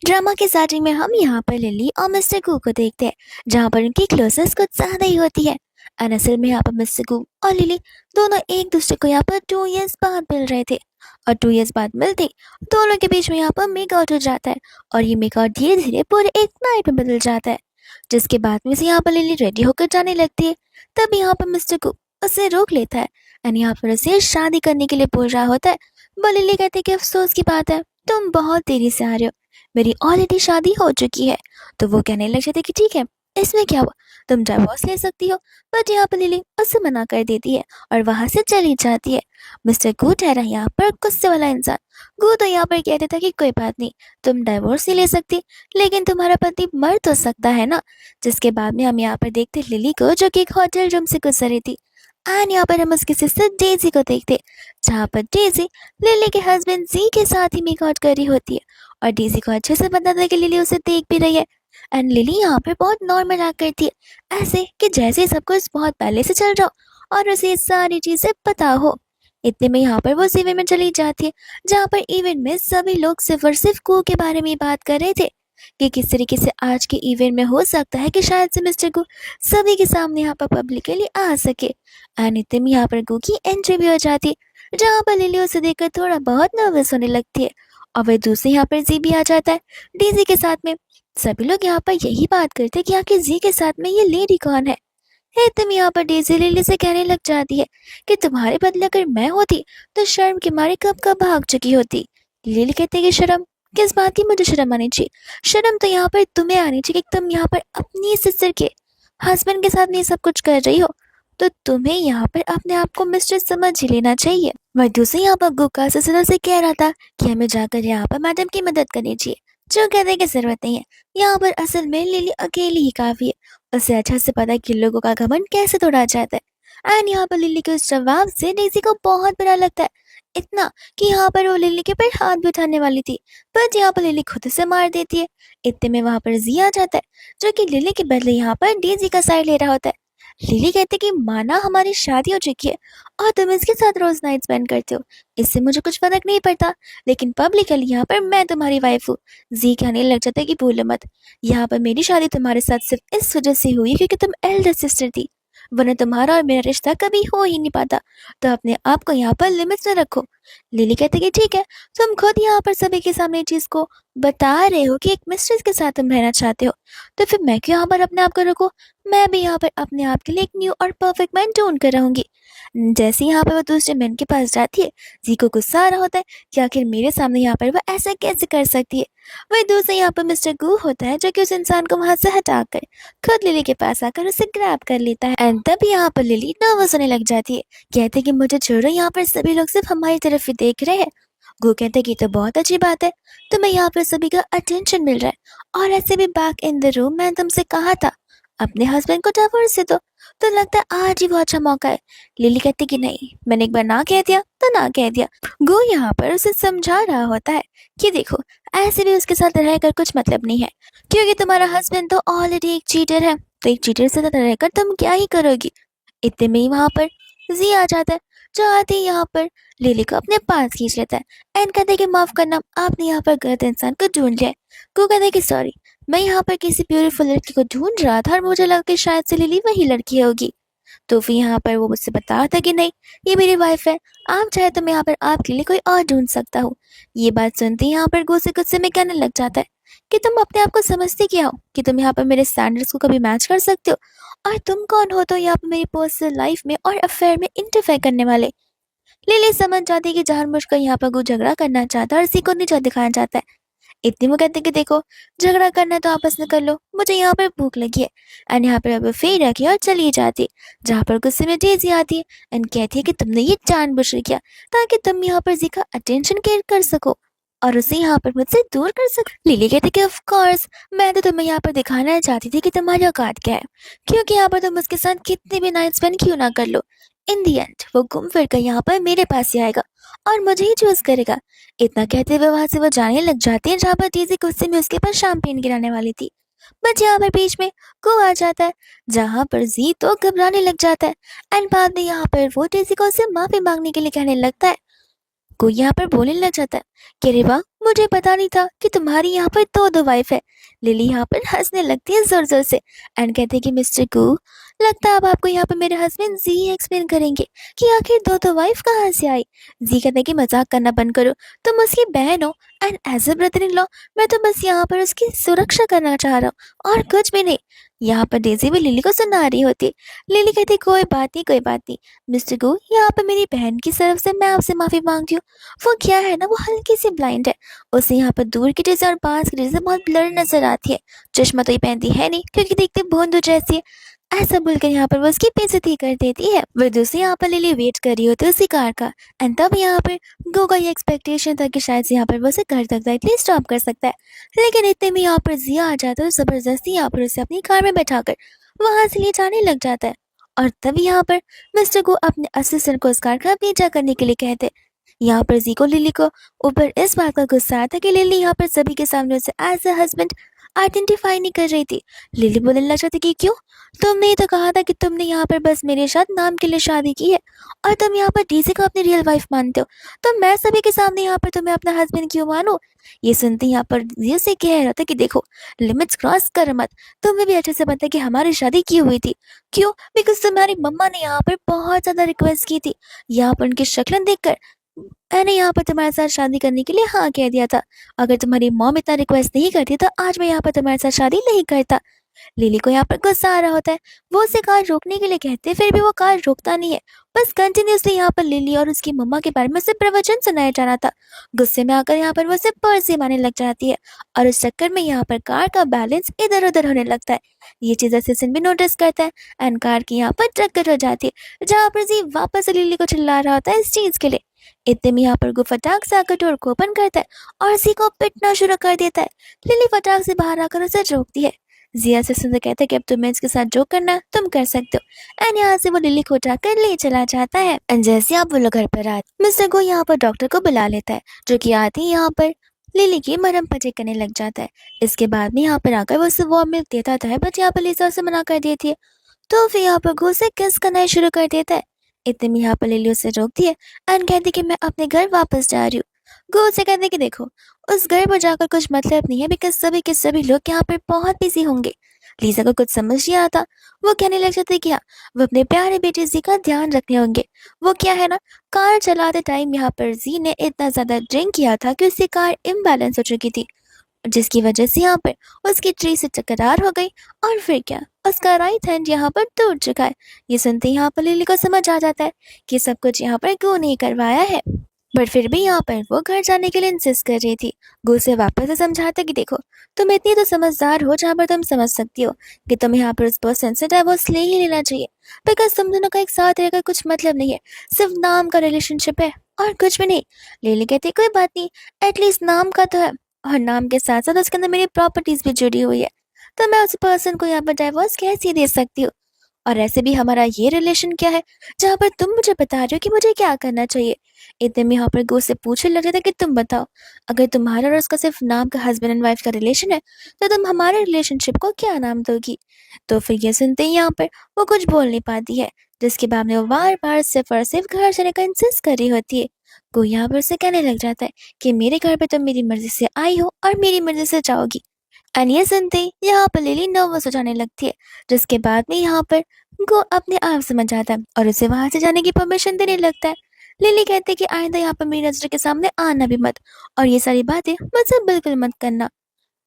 Drama के starting में हम यहाँ पर लिली और मिस्टर कू को देखते हैं, जहाँ पर उनकी क्लोजनेस कुछ ज्यादा ही होती है। और असल में यहाँ पर मिस्टर कू और लिली दोनों एक दूसरे को यहाँ पर 2 इयर्स बाद मिल रहे थे। और 2 इयर्स बाद मिलते दोनों के बीच में यहाँ पर मेकआउट हो जाता है। और ये मेकआउट धीरे धीरे पूरे एक नाइट में बदल जाता है, जिसके बाद में से यहाँ पर लिली रेडी होकर जाने लगती है। तब यहाँ पर मिस्टर कू उसे रोक लेता है एंड यहाँ पर उसे शादी करने के लिए बोल रहा होता है। वो लिली कहती है कि अफसोस की बात है, तुम बहुत देरी से आ रहे हो, मेरी ऑलरेडी शादी हो चुकी है। तो वो कहने लग जाते कि ठीक है, इसमें क्या हुआ, तुम डाइवोर्स ले सकती हो। बट यहाँ पर लिली उसे मना कर देती है और वहां से चली जाती है। मिस्टर गू ठहरा यहाँ पर गुस्से वाला इंसान। गू तो यहाँ पर कहते था कि कोई बात नहीं, तुम डाइवोर्स नहीं ले सकती, लेकिन तुम्हारा पति मर तो सकता है ना। जिसके बाद में हम यहाँ पर देखते लिली को, जो कि एक होटल रूम से गुजर रही थी। एंड यहाँ पर हम उसकी सिस्टर डेजी को देखते, जहाँ पर डेजी लिली के हस्बैंड जी के साथ ही मेकआउट कर रही होती है। और डेजी को अच्छे से पता था कि लिली उसे देख भी रही है। एंड लिली यहाँ पर बहुत नॉर्मल एक्ट करती है, ऐसे कि जैसे सब कुछ बहुत पहले से चल रहा हो और उसे ये सारी चीजें पता हो। इतने में यहाँ पर वो उस इवेंट में चली जाती है, जहाँ पर इवेंट में सभी लोग सिर्फ और सिर्फ कू के बारे में बात कर रहे थे कि किस तरीके से आज के इवेंट में हो सकता है कि शायद से मिस्टर कू सभी के सामने यहाँ पर पब्लिकली आ सके। एंड इतने में यहाँ पर कू की एंट्री भी हो जाती है, जहाँ पर लिली उसे देखकर थोड़ा बहुत नर्वस होने लगती है। और वह दूसरे यहाँ पर जी भी आ जाता है डीजी के साथ में। सभी लोग यहाँ पर यही बात करते हैं कि आखिर जी के साथ में ये लेडी कौन है। तुम यहाँ पर डेजी लिली से कहने लग जाती है कि तुम्हारे बदले अगर मैं होती तो शर्म के मारे कब कब भाग चुकी होती। लिली कहती है कि शर्म किस बात की मुझे शर्म आनी चाहिए, शर्म तो यहाँ पर तुम्हें आनी चाहिए कि तुम यहाँ पर अपनी सिस्टर के हस्बैंड के साथ ये सब कुछ कर रही हो, तो तुम्हें यहाँ पर अपने आप को मिस्टर समझ ही लेना चाहिए। वह दूसरे यहाँ पर गुक्का सिस्टर से कह रहा था कि हमें जाकर यहाँ पर मैडम की मदद करनी चाहिए, जो कहते की जरूरत नहीं है, यहाँ पर असल में लिली अकेली ही काफी है। उसे अच्छा से पता है कि लोगों का घमंड कैसे तोड़ा जाता है। एंड यहाँ पर लिली के उस जवाब से डेजी को बहुत बुरा लगता है, इतना कि यहाँ पर वो लिली के पैर हाथ भी उठाने वाली थी, पर यहाँ पर लिली खुद से मार देती है। इतने में वहां पर जी आ जाता है, जो कि लिली के बदले यहाँ पर डेजी का साइड ले रहा होता है। लिली कहती कि माना हमारी शादी हो चुकी है और तुम इसके साथ रोज नाइट स्पेंड करते हो, इससे मुझे कुछ फर्क नहीं पड़ता, लेकिन पब्लिकली यहाँ पर मैं तुम्हारी वाइफ हूँ। जी कहने लग जाता है कि भूलो मत, यहाँ पर मेरी शादी तुम्हारे साथ सिर्फ इस वजह से हुई क्योंकि तुम एल्डर सिस्टर थी, वरना तुम्हारा और मेरा रिश्ता कभी हो ही नहीं पाता। तो अपने आप को यहाँ पर लिमिट्स में रखो। लिली कहती कि ठीक है, तुम खुद यहाँ पर सभी के सामने चीज को बता रहे हो कि एक मिस्ट्रेस के साथ तुम रहना चाहते हो, तो फिर मैं क्यों यहाँ पर अपने आप को रखूं। मैं भी यहाँ पर अपने आप के लिए एक न्यू और परफेक्ट मैन ढूंढ कर रहूंगी। जैसे ही यहाँ पर वो दूसरे मैन के पास जाती है, जी को गुस्सा आ रहा होता है कि आखिर मेरे सामने यहाँ पर वो ऐसा कैसे कर सकती है। वही दूसरे यहाँ पर मिस्टर गू होता है, जो कि उस इंसान को वहां से हटाकर खुद लिली के पास आकर उसे ग्रैब कर लेता है। एंड तब यहाँ पर लिली नर्वस होने लग जाती है, कहते कि मुझे छोड़ो, यहाँ पर सभी लोग सिर्फ हमारी तरफ ही देख रहे हैं। गो कहते कि तो बहुत अच्छी बात है, तुम्हें यहाँ पर सभी का अटेंशन मिल रहा है, और ऐसे भी बैक इन द रूम मैंने तुमसे कहा था अपने हस्बैंड को डिवोर्स दे दो, तो लगता है आज ही वो अच्छा मौका है। लिली कहती कि नहीं, मैंने एक बार ना कह दिया तो ना कह दिया। गो यहाँ पर उसे समझा रहा होता है कि देखो, ऐसे भी उसके साथ रहकर कुछ मतलब नहीं है, क्योंकि तुम्हारा हस्बैंड तो ऑलरेडी एक चीटर है, तो एक चीटर से साथ रहकर तुम क्या ही करोगी। इतने में ही वहां पर जी आ जाता है, जो आते ही यहाँ पर लिली को अपने पास खींच लेता है एंड कहते कि माफ करना, आपने यहाँ पर गलत इंसान को ढूंढ लिया है। को कहते कि सॉरी, मैं यहाँ पर किसी ब्यूटीफुल लड़की को ढूंढ रहा था और मुझे लगा कि शायद से लिली वही लड़की होगी। तो फिर यहाँ पर वो मुझसे बता था कि नहीं, ये मेरी वाइफ है, आप चाहे तो मैं यहाँ पर आपके लिए कोई और ढूंढ सकता हूँ। ये बात सुनते ही यहाँ पर गुस्से में कहने लग जाता है कि तुम अपने आप को समझते क्या हो कि तुम यहाँ पर मेरे स्टैंडर्ड्स को कभी मैच कर सकते हो, और तुम कौन हो तो यहाँ पर मेरी पर्सनल लाइफ में और अफेयर में इंटरफेयर करने वाले। लिली समझ जाती है कि जानबूझकर यहाँ पर वो झगड़ा करना चाहता है और इसी को नीचा दिखाना चाहता है। इतनी वो कहते कि देखो, झगड़ा करना है तो आपस में कर लो, मुझे यहाँ पर भूख लगी है। एंड यहाँ पर अब फेर रखी और चली जाती है, जहाँ पर गुस्से में डेजी आती है एंड कहती है कि तुमने ये जानबूझ कर किया ताकि तुम यहाँ पर जी का अटेंशन गेट कर सको और उसे यहाँ पर मुझसे दूर कर सको। लिली कहती कि ऑफ कोर्स, मैं तो तुम्हें यहाँ पर दिखाना चाहती थी कि तुम्हारी औकात क्या है, क्योंकि यहाँ पर तुम उसके साथ कितने भी नाइट स्पेंड क्यों ना कर लो, इन दी एंड वो घूम फिर कर यहाँ पर मेरे पास ही आएगा और मुझे ही चूज करेगा। इतना कहते हुए वहां से वो जाने लग जाती है, जहाँ पर डेजी गुस्से में उसके पास शैंपेन गिराने वाली थी। बट यहाँ पर बीच में को आ जाता है, जहाँ पर जी तो घबराने लग जाता है एंड बाद में यहाँ पर वो डेजी को उससे माफी मांगने के लिए कहने लगता है कोई यहाँ पर बोलने लग जाता है कि अरे वाह, मुझे पता नहीं था कि तुम्हारी यहाँ पर दो दो वाइफ है। लिली यहाँ पर हंसने लगती है जोर जोर से एंड कहते हैं कि मिस्टर कू, लगता है अब आपको यहाँ पर मेरे हस्बैंड जी एक्सप्लेन करेंगे कि आखिर दो दो वाइफ कहाँ से आई। जी कहते हैं कि मजाक करना बंद करो, तुम उसकी बहन हो and as a brother in law मैं तो बस यहाँ पर उसकी सुरक्षा करना चाह रहा हूँ और कुछ भी नहीं। यहाँ पर डेजी भी लिली को सुना रही होती है। लिली कहती कोई बात नहीं, कोई बात नहीं मिस्टर गो, यहाँ पर मेरी बहन की तरफ से मैं आपसे माफी मांगती हूँ। वो क्या है ना, वो हल्की सी ब्लाइंड है, उसे यहाँ पर दूर की चीजें और पास की चीजें बहुत ब्लर नजर आती है। चश्मा तो ये पहनती है नहीं क्योंकि देखते भोंदू जैसी है। ऐसा बोलकर यहाँ पर वो उसकी बेइज्जती कर देती है। वह दूसरी यहाँ पर लिली वेट कर रही होती है उसी कार का एंड तब यहाँ पर गो का ये एक्सपेक्टेशन था कि शायद से यहाँ पर वो उसे घर तक डायरेक्टली स्टॉप कर सकता है, लेकिन इतने में यहाँ पर जिया आ जाता है और जबरदस्ती यहाँ पर उसे अपनी कार में बैठाकर वहां से ले जाने लग जाता है। और तब यहाँ पर मिस्टर को अपने असिस्टेंट को उस कार का पीछा करने के लिए कहते। यहाँ पर जी को लिली को ऊपर इस बात का गुस्सा आता कि लिली यहाँ पर सभी के सामने उसे एज अ हस्बैंड आइडेंटिफाई नहीं कर रही थी। लिली बोलने लग जाती कि क्यों, तुमने ही तो कहा था कि तुमने यहाँ पर बस मेरे साथ नाम के लिए शादी की है और तुम यहाँ पर डीसी को अपनी रियल वाइफ मानते हो, तो मैं सभी के सामने यहाँ पर तुम्हें अपना हस्बैंड क्यों मानूं। ये सुनते यहाँ पर जी से कह रहा था कि देखो, लिमिट्स क्रॉस कर मत, तुम्हें भी अच्छे से पता है कि हमारी शादी की हुई थी। क्यों, बिकॉज तुम्हारी मम्मा ने यहाँ पर बहुत ज्यादा रिक्वेस्ट की थी। यहाँ पर उनकी शक्ल देखकर मैंने यहाँ पर तुम्हारे साथ शादी करने के लिए हाँ कह दिया था। अगर तुम्हारी मॉम इतना रिक्वेस्ट नहीं करती तो आज मैं यहाँ पर तुम्हारे साथ शादी नहीं करता। लिली को यहाँ पर गुस्सा आ रहा होता है, वो उसे कार रोकने के लिए कहते हैं, फिर भी वो कार रोकता नहीं है, बस कंटिन्यूसली यहाँ पर लिली और उसकी मम्मा के बारे में उसे प्रवचन सुनाया जा रहा था। गुस्से में आकर यहाँ पर वो उसे पर्से मारने लग जाती है और उस चक्कर में यहाँ पर कार का बैलेंस इधर उधर होने लगता है। ये चीज असिस्टेंट भी नोटिस करता है एंड कार की यहाँ पर टक्कर हो जाती है, जहाँ पर जी वापस से लिली को चिल्ला रहा होता है इस चीज के लिए। इतने में यहाँ पर गो फटाक से आकर डोर को ओपन करता है और सी को पिटना शुरू कर देता है। लिली फटाक से बाहर आकर उसे रोकती है। जिया से सुनकर कहता है कि अब तुम्हें इसके साथ जो करना है तुम कर सकते हो एंड यहाँ से वो लिली को उठाकर ले चला जाता है। एंड जैसे आप वो लोग घर पर आते मिस्टर को यहाँ पर डॉक्टर को बुला लेता है, जो कि आते ही यहाँ पर लिली की मरहम पट्टी करने लग जाता है। इसके बाद में यहाँ पर आकर वो उसे वार्म मिल्क देता था बट यहाँ पर लिसा उसे मना कर देती है, तो फिर यहाँ पर गो से किस करना शुरू कर देता है। इतने में यहाँ पर लिली उसे रोकती है एंड कहती कि मैं अपने घर वापस जा रही हूँ। गो से कहते कि देखो, उस घर पर जाकर कुछ मतलब नहीं है बिकॉज सभी के सभी लोग यहाँ पर बहुत बिजी होंगे। लीजा को कुछ समझ नहीं आता, वो कहने लग जाती कि हाँ, वो अपने प्यारे बेटे जी का ध्यान रखने होंगे। वो क्या है ना, कार चलाते टाइम यहाँ पर जी ने इतना ज्यादा ड्रिंक किया था कि उसकी कार इम्बैलेंस हो चुकी थी, जिसकी वजह से यहाँ पर उसकी ट्री से टकरार हो गई और फिर क्या, उसका राइट हैंड यहाँ पर टूट चुका है। ये सुनते ही यहाँ पर लिली को समझ आ जाता है कि सब कुछ यहाँ पर गो नहीं करवाया है, बट फिर भी यहाँ पर वो घर जाने के लिए इंसिस्ट कर रही थी। गो से वापस से समझाता कि देखो, तुम इतनी तो समझदार हो जहाँ पर तुम समझ सकती हो कि तुम्हें यहाँ पर उस पर्सन से डाइवोर्स ले ही लेना चाहिए, बिकॉज तुम दोनों का एक साथ रहकर कुछ मतलब नहीं है, सिर्फ नाम का रिलेशनशिप है और कुछ भी नहीं। लिली कहती कोई बात नहीं, एटलीस्ट नाम का तो है, और नाम के साथ साथ उसके अंदर मेरी प्रॉपर्टीज भी जुड़ी हुई है, तो मैं उस पर्सन को यहाँ पर डाइवोर्स कैसे दे सकती हूँ। और ऐसे भी हमारा ये रिलेशन क्या है जहाँ पर तुम मुझे बता रहे हो कि मुझे क्या करना चाहिए। इतने में यहाँ पर गो से पूछने लगे थे कि तुम बताओ, अगर तुम्हारा और उसका सिर्फ नाम का हस्बैंड एंड वाइफ का रिलेशन है तो तुम हमारे रिलेशनशिप को क्या नाम दोगी। तो फिर ये सुनते ही यहाँ पर वो कुछ बोल नहीं पाती है, जिसके बाद में वो बार बार सिर्फ और सिर्फ घर जाने का इंसिस्ट कर रही होती है। को यहाँ पर से कहने लग जाता है कि मेरे घर पे तुम मेरी मर्जी से आई हो और मेरी मर्जी से जाओगी। एंड ये सुनते ही यहाँ पर लिली नर्वस हो जाने लगती है, जिसके बाद में यहाँ पर को अपने आप समझ आता है और उसे वहां से जाने की परमिशन देने लगता है। लिली कहती है कि आइंदा यहाँ पर मेरी नजर के सामने आना भी मत और ये सारी बातें मुझसे बिल्कुल मत करना।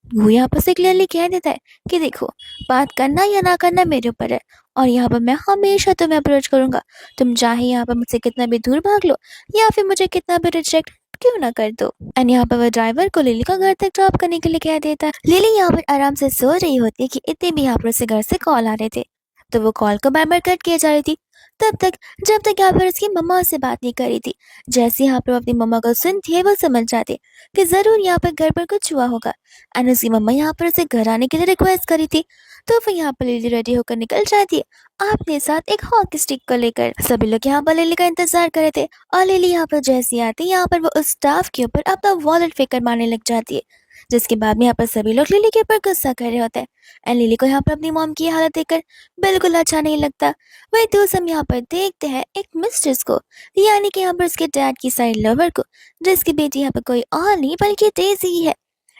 वो यहाँ पर से क्लियरली कह देता है कि देखो, बात करना या ना करना मेरे ऊपर है और यहाँ पर मैं हमेशा तुम्हें अप्रोच करूंगा, तुम चाहे यहाँ पर मुझसे कितना भी दूर भाग लो या फिर मुझे कितना भी रिजेक्ट क्यों ना कर दो। एंड यहाँ पर वो ड्राइवर को लिली का घर तक ड्रॉप करने के लिए कह देता है। लिली यहाँ पर आराम से सो रही होती है कि इतने भी यहाँ पर उसे घर से कॉल आ रहे थे, तो वो कॉल को बार बार कट किए जा रही थी तब तक जब तक यहाँ पर उसकी मम्मा से बात नहीं करी थी। जैसे यहाँ पर अपनी मम्मा को सुनती है वो समझ जाती कि जरूर यहाँ पर घर पर कुछ हुआ होगा एंड उसकी मम्मा यहाँ पर उसे घर आने के लिए रिक्वेस्ट करी थी। तो फिर यहाँ पर लिली रेडी होकर निकल जाती है अपने साथ एक हॉकी स्टिक को लेकर। सभी लोग यहाँ पर लिली का इंतजार कर रहे थे और लिली यहाँ पर जैसी आती है यहाँ पर वो उस स्टाफ के ऊपर अपना वॉलेट फेंकर मारने लग जाती है, जिसके बाद में यहाँ पर सभी लोग लिली के ऊपर गुस्सा कर रहे होते हैं। एंड लिली को यहाँ पर अपनी मॉम की ये हालत देखकर बिल्कुल अच्छा नहीं लगता। वही तो हम यहाँ पर देखते हैं एक मिस्ट्रेस को, यानी कि यहाँ पर उसके डैड की साइड लवर को, जिसकी बेटी यहाँ पर कोई और नहीं बल्कि डेज़ी ही है।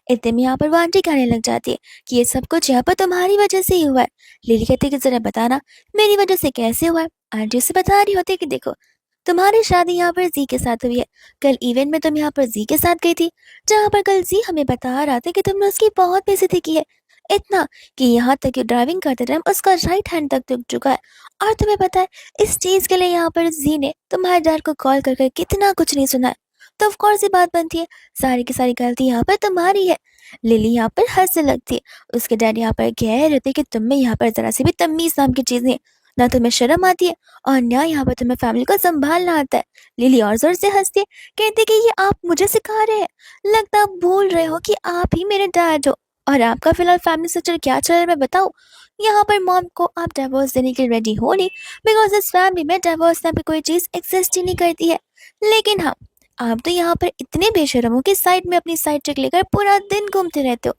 इतने में यहाँ पर वो आंटी कहने लग जाती है कि ये सब कुछ यहाँ पर तुम्हारी वजह से ही हुआ है। लिली कहती है कि जरा बताना मेरी वजह से कैसे हुआ है। आंटी उसे बता रही होती है कि देखो, तुम्हारी शादी यहाँ पर जी के साथ हुई है। कल इवेंट में तुम यहाँ पर जी के साथ गई थी, जहाँ पर कल जी हमें बता रहा था कि तुमने उसकी बहुत बेइज्जती की है, इतना कि यहाँ तक कि ड्राइविंग करते टाइम उसका राइट हैंड तक दुख चुका है। और तुम्हें पता है इस चीज के लिए यहाँ पर जी ने तुम्हारे डैड को कॉल कर कितना कुछ नहीं सुना है। तो ऑफ कोर्स ये बात बनती है सारी की सारी गलती यहाँ पर तुम्हारी है। लिली यहाँ पर हंसने लगती है। उसके डैड यहाँ पर कह रहे थे कि तुम में यहाँ पर जरा सी भी तमीज नाम की चीज नहीं है, ना तुम्हें शर्म आती है और ना यहाँ पर तुम्हें फैमिली को संभालना आता है। लिली और जोर से हंसती है, कहती कि ये आप मुझे सिखा रहे हैं, लगता आप भूल रहे हो कि आप ही मेरे डैड हो। और आपका फिलहाल फैमिली स्ट्रक्चर क्या चल रहा है मैं बताऊं। यहाँ पर मॉम को आप डिवोर्स देने के लिए रेडी हो नहीं, बिकॉज इस फैमिली में डिवोर्स नाम की कोई चीज एग्जिस्ट ही नहीं करती है। लेकिन हाँ, आप तो यहाँ पर इतने बेशरम हो कि साइड में अपनी साइड ट्रिक लेकर पूरा दिन घूमते रहते हो।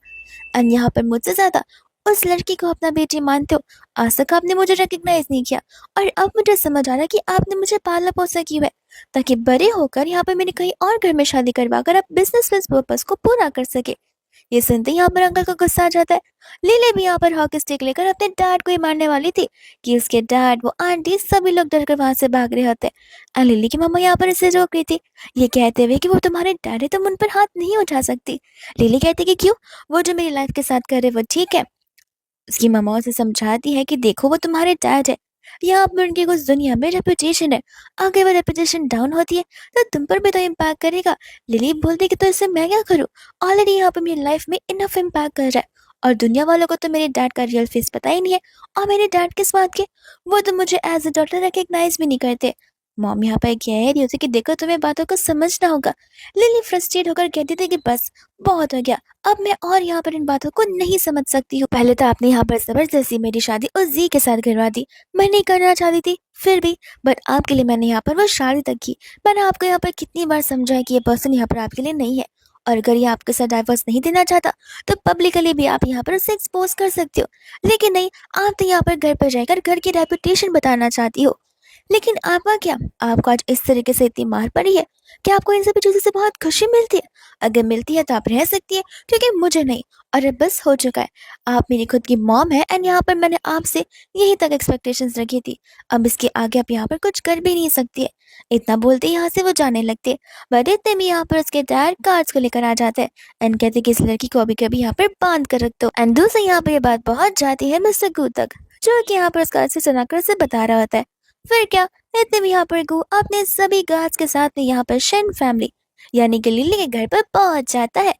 और यहाँ पर मुझसे ज्यादा उस लड़की को अपना बेटी मानते हो। आज तक आपने मुझे रिकग्नाइज नहीं किया और अब मुझे समझ आ रहा है कि आपने मुझे पाला पोसा किया है, ताकि बड़े होकर यहाँ पर मैंने कहीं और घर में शादी करवा कर अब बिजनेस पर्पस को पूरा कर सके। ये सुनते ही यहाँ पर अंकल को गुस्सा आ जाता है। लिली भी यहाँ पर हॉकी स्टिक लेकर अपने डैड को ही मारने वाली थी कि उसके डैड, वो आंटी, सभी लोग डर कर वहां से भाग रहे होते। और लिली की मम्मा यहाँ पर इसे रोक रही थी, ये कहते हुए कि वो तुम्हारे डैड है, तुम उन पर हाथ नहीं उठा सकती। लिली कहती कि क्यों, वो जो मेरी लाइफ के साथ कर रहे वो ठीक है। उसकी मम्मा उसे समझाती है कि देखो वो तुम्हारे डैड है, यहाँ पर उनकी कुछ दुनिया में रेपुटेशन है, अगर वो रेपुटेशन डाउन होती है तो तुम पर भी तो इम्पैक्ट करेगा। लिली बोलती कि तो इससे मैं क्या करूँ, ऑलरेडी यहाँ पर मेरी लाइफ में इनफ इम्पैक्ट कर रहा है और दुनिया वालों को तो मेरे डैड का रियल फेस पता ही नहीं है। और मेरे डैड किस बात के, वो तो मुझे एज अ डॉटर रिकग्नाइज भी नहीं करते। मॉम यहाँ पर कह रही होती कि देखो तुम्हें बातों को समझना होगा। लिली फ्रस्ट्रेट होकर कहती थी कि बस बहुत हो गया, अब मैं और यहाँ पर इन बातों को नहीं समझ सकती हूँ। पहले तो आपने यहाँ पर जबरदस्ती मेरी शादी उस जी के साथ करवा दी, मैं नहीं करना चाहती थी फिर भी, बट आपके लिए मैंने यहाँ पर वो शादी तक की। मैंने आपको यहाँ पर कितनी बार समझाया कि ये पर्सन यहाँ पर आपके लिए नहीं है, और अगर ये आपके साथ डाइवर्स नहीं देना चाहता तो पब्लिकली भी आप यहाँ पर उसे एक्सपोज कर सकते हो। लेकिन नहीं, आप तो यहाँ पर घर पर रहकर घर की रेपुटेशन बताना चाहती हो। लेकिन आपका क्या, आपको आज इस तरीके से इतनी मार पड़ी है कि आपको इन सभी चीज़ों से बहुत खुशी मिलती है। अगर मिलती है तो आप रह सकती है, क्योंकि मुझे नहीं। और अब बस हो चुका है, आप मेरी खुद की मॉम है एंड यहाँ पर मैंने आपसे यही तक एक्सपेक्टेशंस रखी थी, अब इसके आगे आप यहाँ पर कुछ कर भी नहीं सकती है। इतना बोलते ही यहाँ से वो जाने लगते हैं। बट इतने में यहाँ पर उसके डैड कार्ड्स को लेकर आ जाते हैं एंड कहते कि इस लड़की को अभी कभी यहाँ पर बांध कर रख दो। एंड दूसरी यहाँ पर ये बात पहुंच जाती है मिस्टर गू तक, जो कि यहाँ पर उसका अच्छे सुनाकर से बता रहा होता है। फिर क्या, इतने में यहाँ पर गू अपने सभी गार्ड्स के साथ में यहाँ पर शेन फैमिली यानी कि लिली के घर पर पहुंच जाता है।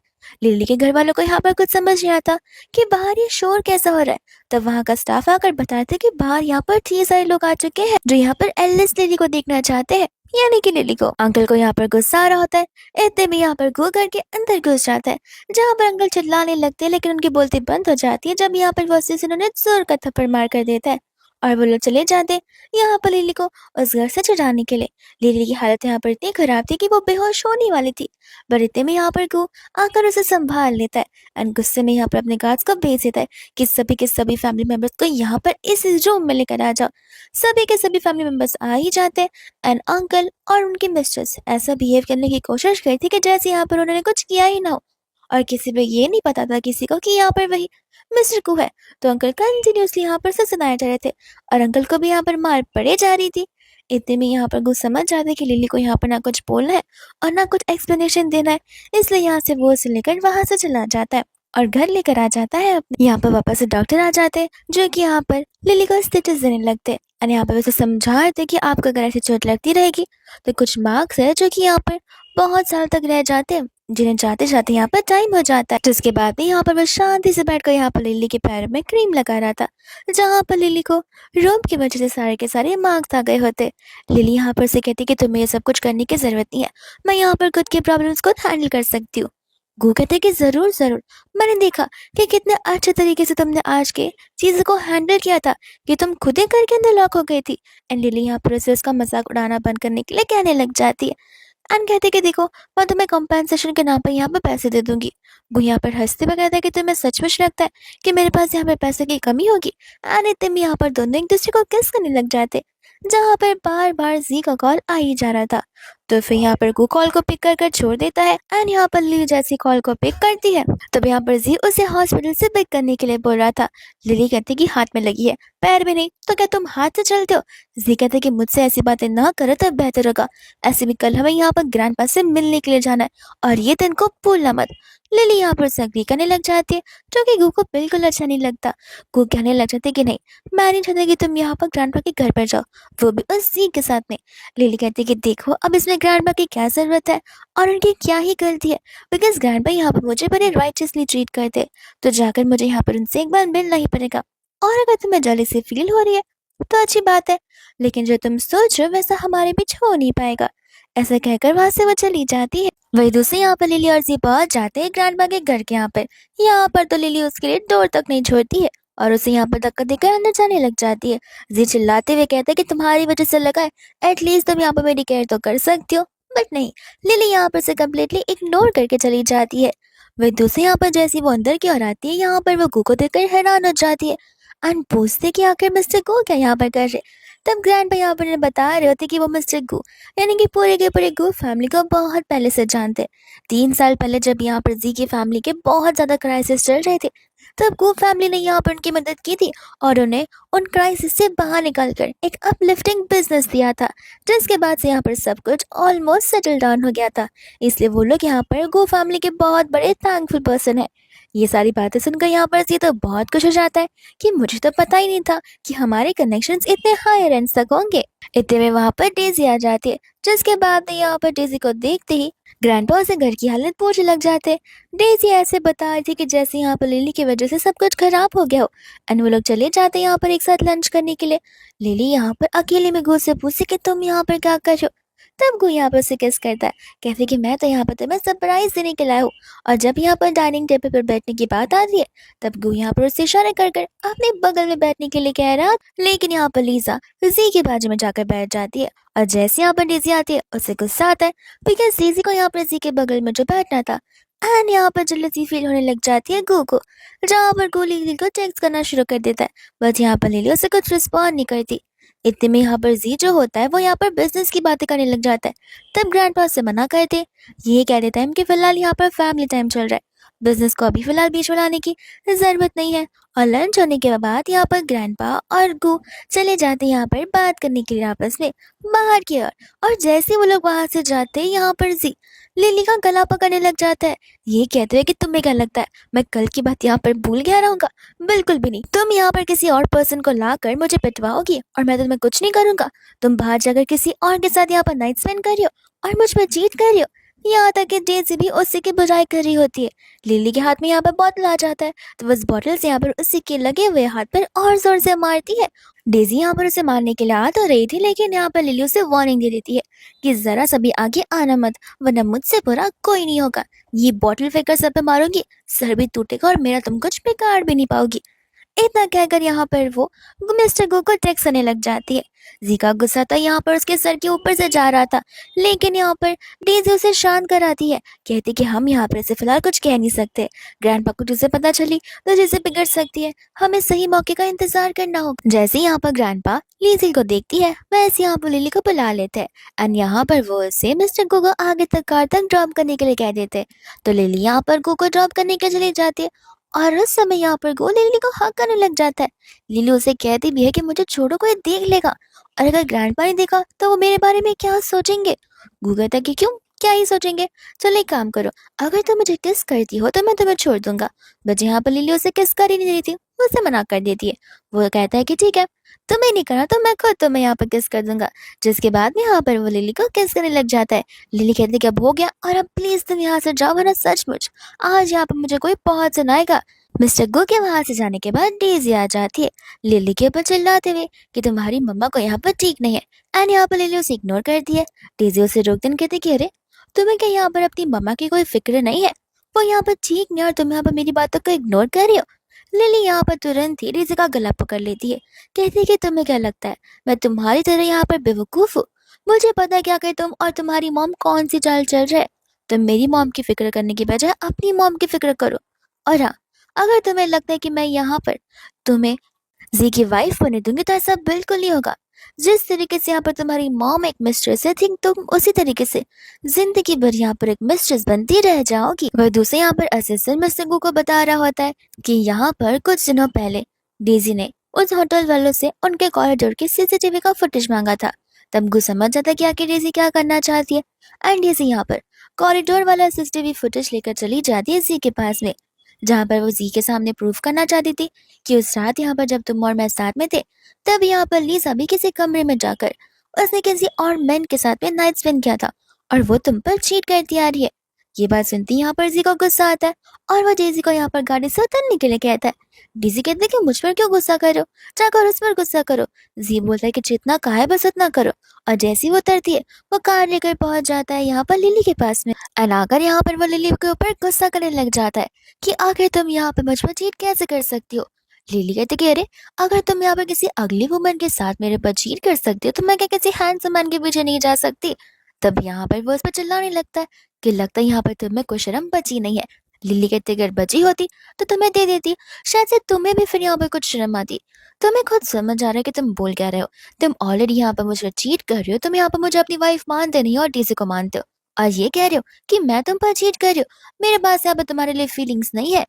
लिली के घर वालों को यहाँ पर कुछ समझ नहीं आता कि बाहर ये शोर कैसा हो रहा है। तब वहाँ का स्टाफ आकर बताते कि बाहर यहाँ पर 6 सारे लोग आ चुके हैं जो यहाँ पर एलिस लिली को देखना चाहते हैं, यानी कि लिली को। अंकल को यहाँ पर गुस्सा आ रहा होता है। इतने में यहाँ पर गो घर के अंदर घुस जाता है, जहाँ पर अंकल चिल्लाने लगते हैं, लेकिन उनकी बोलती बंद हो जाती है जब यहाँ पर वो उन्होंने जोर का थप्पड़ मार कर देता है और वो लोग चले जाते हैं यहाँ पर लिली को उस घर से छुड़ाने के लिए। लिली की हालत यहाँ पर इतनी खराब थी कि वो बेहोश होने वाली थी, पर इतने में यहाँ पर गो आकर उसे संभाल लेता है एंड गुस्से में यहाँ पर अपने गार्ड्स को भेज देता है कि सभी के सभी फैमिली मेंबर्स को यहाँ पर इस रूम में लेकर आ जाओ। सभी के सभी फैमिली मेंबर्स आ ही जाते हैं एंड अंकल और उनकी मिस्ट्रेस ऐसा बिहेव करने की कोशिश करी थी कि जैसे यहाँ पर उन्होंने कुछ किया ही ना हो, और किसी को ये नहीं पता था किसी को कि यहाँ पर वही मिस्टर कू है। तो अंकल कंटिन्यूसली यहाँ पर सुनाए जा रहे थे और अंकल को भी यहाँ पर मार पड़े जा रही थी। इतने में यहाँ पर गुस्सा समझ जाता है कि लिली को यहाँ पर ना कुछ बोलना है और ना कुछ एक्सप्लेनेशन देना है, इसलिए यहाँ से वो उसे लेकर वहां से चला जाता है और घर लेकर आ जाता है अपने। यहाँ पर वापस से डॉक्टर आ जाते हैं जो कि यहाँ पर लिली को स्टिचेस देने लगते हैं और यहाँ पर वैसे समझा रहे थे कि आपको अगर ऐसी चोट लगती रहेगी तो कुछ मार्क्स है जो कि यहाँ पर बहुत साल तक रह जाते हैं, जिन्हें जाते जाते यहाँ पर टाइम हो जाता है। जिसके बाद में यहाँ पर वो शांति से बैठकर यहाँ पर लिली के पैर में क्रीम लगा रहा था, जहाँ पर लिली को रोम की वजह से सारे के सारे मार्क्स आ गए होते। लिली यहाँ पर से कहती कि तुम्हें ये सब कुछ करने की जरूरत नहीं है, मैं यहाँ पर खुद के प्रॉब्लम्स को हैंडल कर सकती हूँ। गू कहते कि जरूर जरूर, मैंने देखा कि कितने अच्छे तरीके से तुमने आज के चीजों को हैंडल किया था कि तुम खुद ही करके अंदर लॉक हो गई थी। एंड लिली यहाँ पर उसे उसका मजाक उड़ाना बंद करने के लिए कहने लग जाती है। एंड कहते कि देखो मैं तुम्हें कॉम्पेंसेशन के नाम पर यहाँ पर पैसे दे दूंगी। वो यहाँ पर हंसते हुए कहता है कि तुम्हें सचमुच लगता है कि मेरे पास यहाँ पर पैसे की कमी होगी। एंड इतने में यहाँ पर दोनों एक दूसरे को किस करने लग जाते, जहाँ पर बार बार जी का कॉल आ ही जा रहा था। तो फिर यहाँ पर गु कॉल को पिक कर कर छोड़ देता है एंड यहाँ पर लिली जैसी कॉल को पिक करती है। तब यहाँ पर जी उसे हॉस्पिटल से पिक करने के लिए बोल रहा था। लिली कहती कि हाथ में लगी है, पैर में नहीं, तो क्या तुम हाथ से चलते हो? जी कहते कि मुझसे ऐसी बातें ना करो तो बेहतर होगा। ऐसे भी कल हमें यहाँ पर ग्रैंडपा से मिलने के लिए जाना है और ये दिन को भूलना मत। लिली यहाँ पर से एग्री करने लग जाती है, जो कि गु को बिल्कुल अच्छा नहीं लगता। गु कहने लग जाते कि नहीं, मैं नहीं चाहती कि तुम यहाँ पर ग्रैंडपा के घर पर जाओ, वो भी उस जी के साथ में। लिली कहती कि देखो अब इसमें ग्रैंडपा की क्या जरूरत है और उनकी क्या ही गलती है, बिकॉज ग्रैंडपा यहाँ पर मुझे बड़े राइटियसली ट्रीट करते, तो जाकर मुझे यहाँ पर उनसे एक बार मिलना ही पड़ेगा। और अगर तुम्हें जेलसी फील हो रही है तो अच्छी बात है, लेकिन जो तुम सोच रहे हो वैसा हमारे बीच हो नहीं पाएगा। ऐसा कहकर वहां से वो चली जाती है। वही दूसरे यहाँ पर लिली और जी पहुंच जाते हैं ग्रैंडमा के घर के यहाँ पर तो लिली उसके लिए डोर तक नहीं छोड़ती है और उसे यहाँ पर धक्का देकर अंदर जाने लग जाती है। जी चिल्लाते हुए कहते हैं कि तुम्हारी वजह से लगा है, एटलीस्ट तुम यहाँ पर मेरी केयर तो कर सकती हो। बट नहीं, लिली यहाँ पर से कम्प्लीटली इग्नोर करके चली जाती है। वही दूसरे यहाँ पर जैसी वो अंदर की ओर आती है, यहाँ पर वो गु को देखकर हैरान हो जाती है एंड पूछते कि आखिर मिस्टर गु क्या यहाँ पर कर रहे। तब ग्रैंड यहाँ पर बता रहे होते कि वो मिस्टर गु यानी कि पूरे के पूरे गु फैमिली को बहुत पहले से जानते। 3 साल पहले जब यहाँ पर जी की फैमिली के बहुत ज्यादा क्राइसिस चल रहे थे, तब गु फैमिली ने यहाँ पर उनकी मदद की थी और उन्हें उन क्राइसिस से बाहर निकाल कर एक अपलिफ्टिंग बिजनेस दिया था, जिसके बाद से यहाँ पर सब कुछ ऑलमोस्ट सेटल डाउन हो गया था। इसलिए वो लोग यहाँ पर गु फैमिली के बहुत बड़े थैंकफुल पर्सन है। ये सारी बातें सुनकर यहाँ पर जी तो बहुत खुश हो जाता है कि मुझे तो पता ही नहीं था कि हमारे कनेक्शंस इतने हाई रेंज तक होंगे। इतने में वहां पर डेजी आ जाती है, जिसके बाद यहाँ पर डेजी को देखते ही ग्रैंडपा से घर की हालत पूछने लग जाते। डेजी ऐसे बता रही थी कि जैसे यहाँ पर लिली की वजह से सब कुछ खराब हो गया हो एंड वो लोग चले जाते हैं यहाँ पर एक साथ लंच करने के लिए। लिली यहाँ पर अकेले में घुस से पूछती कि तुम यहाँ पर क्या कर रहे हो। तब गु यहाँ पर उसे किस करता है, कहते कि मैं तो यहाँ पर तुम्हें सरप्राइज देने के लाया हूँ। और जब यहाँ पर डाइनिंग टेबल पर बैठने की बात आती है, तब गु यहाँ पर उससे इशारा कर कर अपने बगल में बैठने के लिए कह रहा, लेकिन यहाँ पर लीजा जी के बाजू में जाकर बैठ जाती है। और जैसे यहाँ पर डेजी आती है उसे गुस्सा आता है, बिकॉज डेजी को यहाँ पर जी के बगल में जो बैठना था। एंड यहाँ पर जेलसी फील होने लग जाती है गु को, जहाँ पर गु लिली को टेक्स्ट करना शुरू कर देता है, बट यहाँ पर लिली उसे कुछ रिस्पॉन्ड नहीं करती। इतने में यहाँ पर जी जो होता है वो यहाँ पर बिजनेस की बातें करने लग जाता है। तब ग्रैंडपा से मना करते, ये कह देता है कि फिलहाल यहाँ पर फैमिली टाइम चल रहा है, बिजनेस को अभी फिलहाल बीच में लाने की जरूरत नहीं है। और लंच होने के बाद यहाँ पर ग्रैंडपा और गु चले जाते हैं यहाँ पर बात करने के लिए आपस में बाहर की ओर। और जैसे वो लोग वहां से जाते हैं, यहाँ पर जी लिली का गला पकड़ने लग जाता है, ये कहते हुए कि तुम्हें क्या लगता है मैं कल की बात यहाँ पर भूल गया रहूंगा? बिल्कुल भी नहीं, तुम यहाँ पर किसी और पर्सन को लाकर मुझे पिटवाओगी और मैं तुम्हें कुछ नहीं करूंगा। तुम बाहर जाकर किसी और के साथ यहाँ पर नाइट स्पेंड कर रही हो और मुझ पर चीट कर रही हो। यहाँ तक कि डेजी भी उसी की बुराई कर रही होती है। लिली के हाथ में यहाँ पर बोतल आ जाता है, तो उस बोतल से यहाँ पर उसी के लगे हुए हाथ पर और जोर से मारती है। डेजी यहाँ पर उसे मारने के लिए आ तो रही थी, लेकिन यहाँ पर लिली उसे वार्निंग दे देती है कि जरा सा भी आगे आना मत, वरना मुझसे बुरा कोई नहीं होगा। ये बोतल फेंकर सर पे मारूंगी, सर भी टूटेगा और मेरा तुम कुछ बिगाड़ भी नहीं पाओगी। इतना कहकर यहाँ पर वो मिस्टर गो को टेक्स्ट करने लग जाती है। जी का गुस्सा तो यहाँ पर उसके सर के ऊपर से जा रहा था, लेकिन यहाँ पर डेजी उसे शांत कराती है, कहती कि हम यहाँ पर इसे फिलहाल कुछ कह नहीं सकते, ग्रैंडपा को तुझे पता चली तो जैसे बिगड़ सकती है, हमें सही मौके का इंतजार करना होगा। जैसे यहाँ पर ग्रैंडपा लिली को देखती है, वैसे यहाँ पर लिली को बुला लेते हैं एंड यहाँ पर वो उसे मिस्टर गो को आगे तक कार तक ड्रॉप करने के लिए कह देते। तो लिली यहाँ पर गो को ड्रॉप करने के चली जाती है और उस समय यहाँ पर गो लिली को हक करने लग जाता है। लिली उसे कहती भी है कि मुझे छोड़ो, कोई देख लेगा और अगर ग्रैंडपा ने देखा तो वो मेरे बारे में क्या सोचेंगे। गू कहता है कि क्यों, क्या ही सोचेंगे, चलो एक काम करो, अगर तुम मुझे किस करती हो तो मैं तुम्हें छोड़ दूंगा। बट यहाँ पर लिली उसे किस कर ही नहीं देती, वो उसे मना कर देती है। वो कहता है कि ठीक है, तुम्हें नहीं करना तो मैं खुद तुम्हें यहाँ पर किस कर दूंगा। जिसके बाद में यहाँ पर वो लिली को किस करने लग जाता है। लिली कहती है कि अब हो गया और अब प्लीज तुम यहाँ से जाओ, वरना सचमुच आज यहाँ पर मुझे कोई बहुत सुनाएगा। मिस्टर गो के वहां से जाने के बाद डेजी आ जाती है, लिली के ऊपर चिल्लाते हुए कि तुम्हारी मम्मा को यहाँ पर ठीक नहीं है। एंड यहाँ पर लिली उसे इग्नोर करती है। डेजी उसे रोकते कहती कि अरे तुम्हें क्या यहाँ पर अपनी मम्मा की कोई फिक्र नहीं है, वो यहाँ पर ठीक नहीं और तुम यहाँ पर मेरी बातों को इग्नोर कर रही हो। लिली यहाँ पर तुरंत ही डेजी का गला पकड़ लेती है, कहती है कि तुम्हें क्या लगता है मैं तुम्हारी तरह यहाँ पर बेवकूफ हूँ? मुझे पता है कि आखिर तुम और तुम्हारी मॉम कौन सी चाल चल रहे। तुम मेरी मॉम की फिक्र करने की बजाय अपनी मॉम की फिक्र करो। और हाँ, अगर तुम्हें लगता है कि मैं यहाँ पर तुम्हें जी की वाइफ होने दूंगी तो ऐसा बिल्कुल नहीं होगा। जिस तरीके से यहाँ पर तुम्हारी मॉम एक मिस्ट्रेस है, थिंक तुम उसी तरीके से जिंदगी भर यहाँ पर एक मिस्ट्रेस बनती रह जाओगी। वह दूसरे यहाँ पर असिस्टेंट मिस्टर गु को बता रहा होता है कि यहाँ पर कुछ दिनों पहले डेजी ने उस होटल वालों से उनके कॉरिडोर के सीसीटीवी का फुटेज मांगा था। तब गु समझ जाता है कि आखिर डेजी क्या करना चाहती है। एंड डेजी यहाँ पर कॉरिडोर वाला सीसीटीवी फुटेज लेकर चली जाती है जी के पास में, जहाँ पर वो जी के सामने प्रूफ करना चाहती थी कि उस रात यहाँ पर जब तुम और मैं साथ में थे, तब यहाँ पर लीजा भी किसी कमरे में जाकर उसने किसी और मैन के साथ में नाइट स्पेंड किया था और वो तुम पर चीट करती आ रही है। ये बात सुनती यहाँ पर जी को गुस्सा आता है और वो डेजी को यहाँ पर गाड़ी से उतरने के लिए कहता है। डेजी कहते है कि मुझ पर क्यों गुस्सा करो, जाकर उस पर गुस्सा करो। जी बोलता है कि जितना कहा है बस उतना करो। और जैसे ही वो उतरती है वो कार लेकर पहुंच जाता है यहाँ पर लिली के पास में। एंड आकर यहाँ पर वो लिली के ऊपर गुस्सा करने लग जाता है कि आखिर तुम यहाँ पे मुझ पर चीट कैसे कर सकती हो। लिली कहती कि अरे, अगर तुम यहाँ पर किसी अगली वुमन के साथ मेरे पर चीट कर सकती हो तो मैं क्या किसी हैंडसम मैन के पीछे नहीं जा सकती। तब यहाँ पर वो उस पर चिल्लाने लगता है कि लगता है यहाँ पर तुम्हें कुछ शर्म बची नहीं है। लिली कहती अगर बची होती तो तुम्हें दे देती, शायद से तुम्हें भी फिर यहाँ पर कुछ शर्म आती। तुम्हें खुद समझ आ रहा है कि तुम बोल क्या रहे हो। तुम ऑलरेडी यहाँ पर मुझे चीट कर रही हो, तुम यहाँ पर मुझे अपनी वाइफ मानते नहीं हो और डीसी को मानते हो, और ये कह रहे हो कि मैं तुम पर चीट कर रही हूँ। मेरे पास यहाँ पर तुम्हारे लिए फीलिंग्स नहीं है।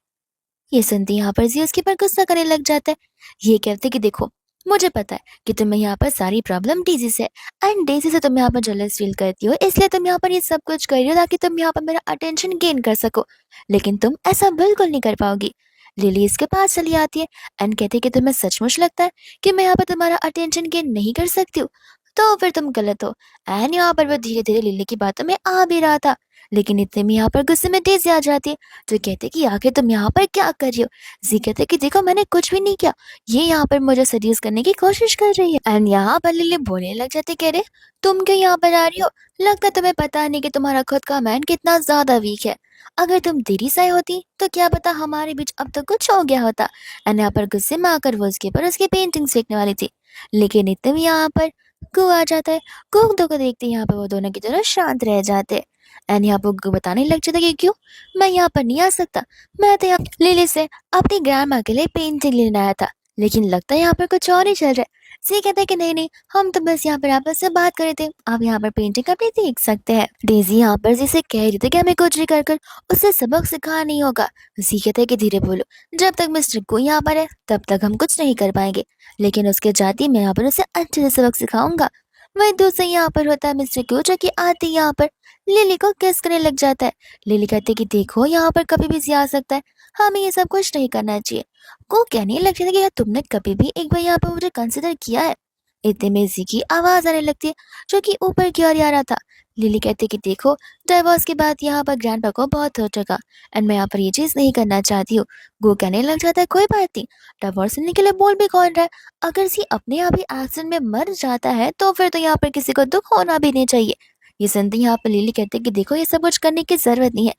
ये सुनते यहाँ पर जी उसके पर गुस्सा करने लग जाता है। ये कहते कि देखो, मुझे पता है कि तुम्हें यहाँ पर सारी प्रॉब्लम डेजी से एंड डेजी से तुम यहाँ पर जेलस फील करती हो, इसलिए तुम यहाँ पर ये सब कुछ कर रही हो ताकि तुम यहाँ पर मेरा अटेंशन गेन कर सको, लेकिन तुम ऐसा बिल्कुल नहीं कर पाओगी। लिली इसके पास चली आती है एंड कहती है कि तुम्हें सचमुच लगता है कि मैं यहाँ पर तुम्हारा अटेंशन गेन नहीं कर सकती हूँ, तो फिर तुम गलत हो। एंड यहाँ पर वो धीरे धीरे लिली की बातों में आ भी रहा था, लेकिन इतने में यहाँ पर गुस्से में डेजी आ जाती है जो कहते कि आखिर तुम यहाँ पर क्या कर रही हो। जी कहते कि देखो मैंने कुछ भी नहीं किया, ये यहाँ पर मुझे सड्यूस करने की कोशिश कर रही है। एंड यहाँ पर लिली बोलने लग जाती कह रहे तुम क्यों यहाँ पर आ रही हो, लगता तुम्हें पता नहीं कि तुम्हारा खुद का मैन कितना ज्यादा वीक है। अगर तुम देरी से आई होती तो क्या पता हमारे बीच अब तक कुछ हो गया होता। एंड यहाँ पर गुस्से में आकर वो उसके पर उसकी पेंटिंग सीखने वाली थी, लेकिन इतने में यहाँ पर कू आ जाता है। कू दो को देखते यहाँ पर वो दोनों की तरह शांत रह जाते। एंड यहाँ पर बताने लग जाता कि क्यों मैं यहाँ पर नहीं आ सकता, मैं तो यहाँ लिली से अपनी ग्रैंडमा के लिए पेंटिंग लेने आया था, लेकिन लगता है यहाँ पर कुछ और ही चल रहा है। सी कहता है कि नहीं नहीं, हम तो बस यहाँ पर आपस से बात कर रहे थे, आप यहाँ पर पेंटिंग अपनी देख सकते हैं। डेजी यहाँ पर जी से कह रही थी कि हमें कुछ भी कर कर उससे सबक सिखा नहीं होगा। सी कहता है कि धीरे बोलो, जब तक मिस्टर को यहाँ पर है तब तक हम कुछ नहीं कर पाएंगे, लेकिन उसके जाती मैं यहाँ पर उसे अच्छे से सबक सिखाऊंगा। वही दूसरा यहाँ पर होता है मिस्टर क्यू जो कि आते यहाँ पर लिली को किस करने लग जाता है। लिली कहती कि देखो यहाँ पर कभी भी जी आ सकता है, हमें ये सब कुछ नहीं करना चाहिए। को कहने लग जाता कि यार तुमने कभी भी एक बार यहाँ पर मुझे कंसिडर किया है। इतने में जी की आवाज आने लगती है जो कि ऊपर की ओर आ रहा था। लिली कहती कि देखो, डाइवोर्स के बाद यहाँ पर ग्रैंडपा को बहुत हर्ट होगा एंड मैं यहाँ पर ये चीज नहीं करना चाहती हूँ। वो कहने लग जाता है कोई बात नहीं, डाइवोर्स लेने के लिए बोल भी कौन रहा है, अगर जी अपने आप ही एक्सीडेंट में मर जाता है तो फिर तो यहाँ पर किसी को दुख होना भी नहीं चाहिए। ये सुनते ही यहाँ पर लिली कहते कि देखो ये सब कुछ करने की जरूरत नहीं है।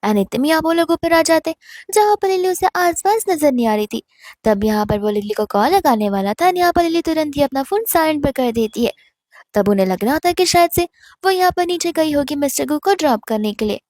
एंड इतने में यहाँ वो लोग ऊपर आ जाते जहाँ पर लिली उसे आसपास नजर नहीं आ रही थी। तब यहाँ पर वो लिली को कॉल लगाने वाला था, यहाँ पर लिली तुरंत ही अपना फोन साइलेंट पर कर देती है। तब उन्हें लग रहा होता है कि शायद से वो यहाँ पर नीचे गई होगी मिस्टर गु को ड्रॉप करने के लिए।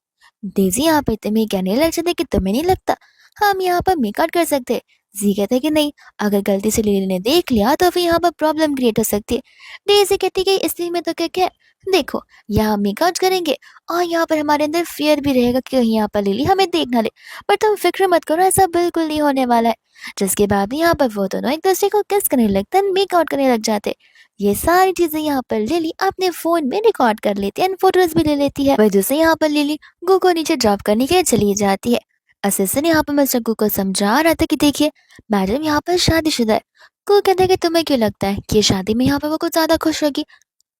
डेजी यहाँ पे तुम्हें कहने लग जाते कि तुम्हें नहीं लगता हम यहाँ पर मेकआउट कर सकते। जी कहते कि नहीं, अगर गलती से लिली ने देख लिया तो फिर यहाँ पर प्रॉब्लम क्रिएट हो सकती है। डेजी कहती कि इसलिए में तो क्या क्या देखो, यहाँ मेकआउट करेंगे और यहाँ पर हमारे अंदर फियर भी रहेगा कि कहीं यहाँ पर लिली हमें देख ना ले, पर तुम फिक्र मत करो, ऐसा बिल्कुल नहीं होने वाला है। जिसके बाद यहाँ पर वो दोनों एक दूसरे को किस करने लगते हैं, मेकआउट करने लग जाते। ये सारी चीजें यहाँ पर लिली अपने फोन में रिकॉर्ड कर लेती है एंड फोटोज भी ले लेती है। वही दूसरे यहाँ पर लिली गु को नीचे ड्रॉप करने के लिए चली जाती है। असिस्टेंट यहाँ पर मिस्टर गु को समझा रहा था कि देखिए मैडम यहाँ पर शादीशुदा है। गु कहता है कि तुम्हें क्यों लगता है कि शादी में यहाँ पर वो कुछ ज्यादा खुश होगी,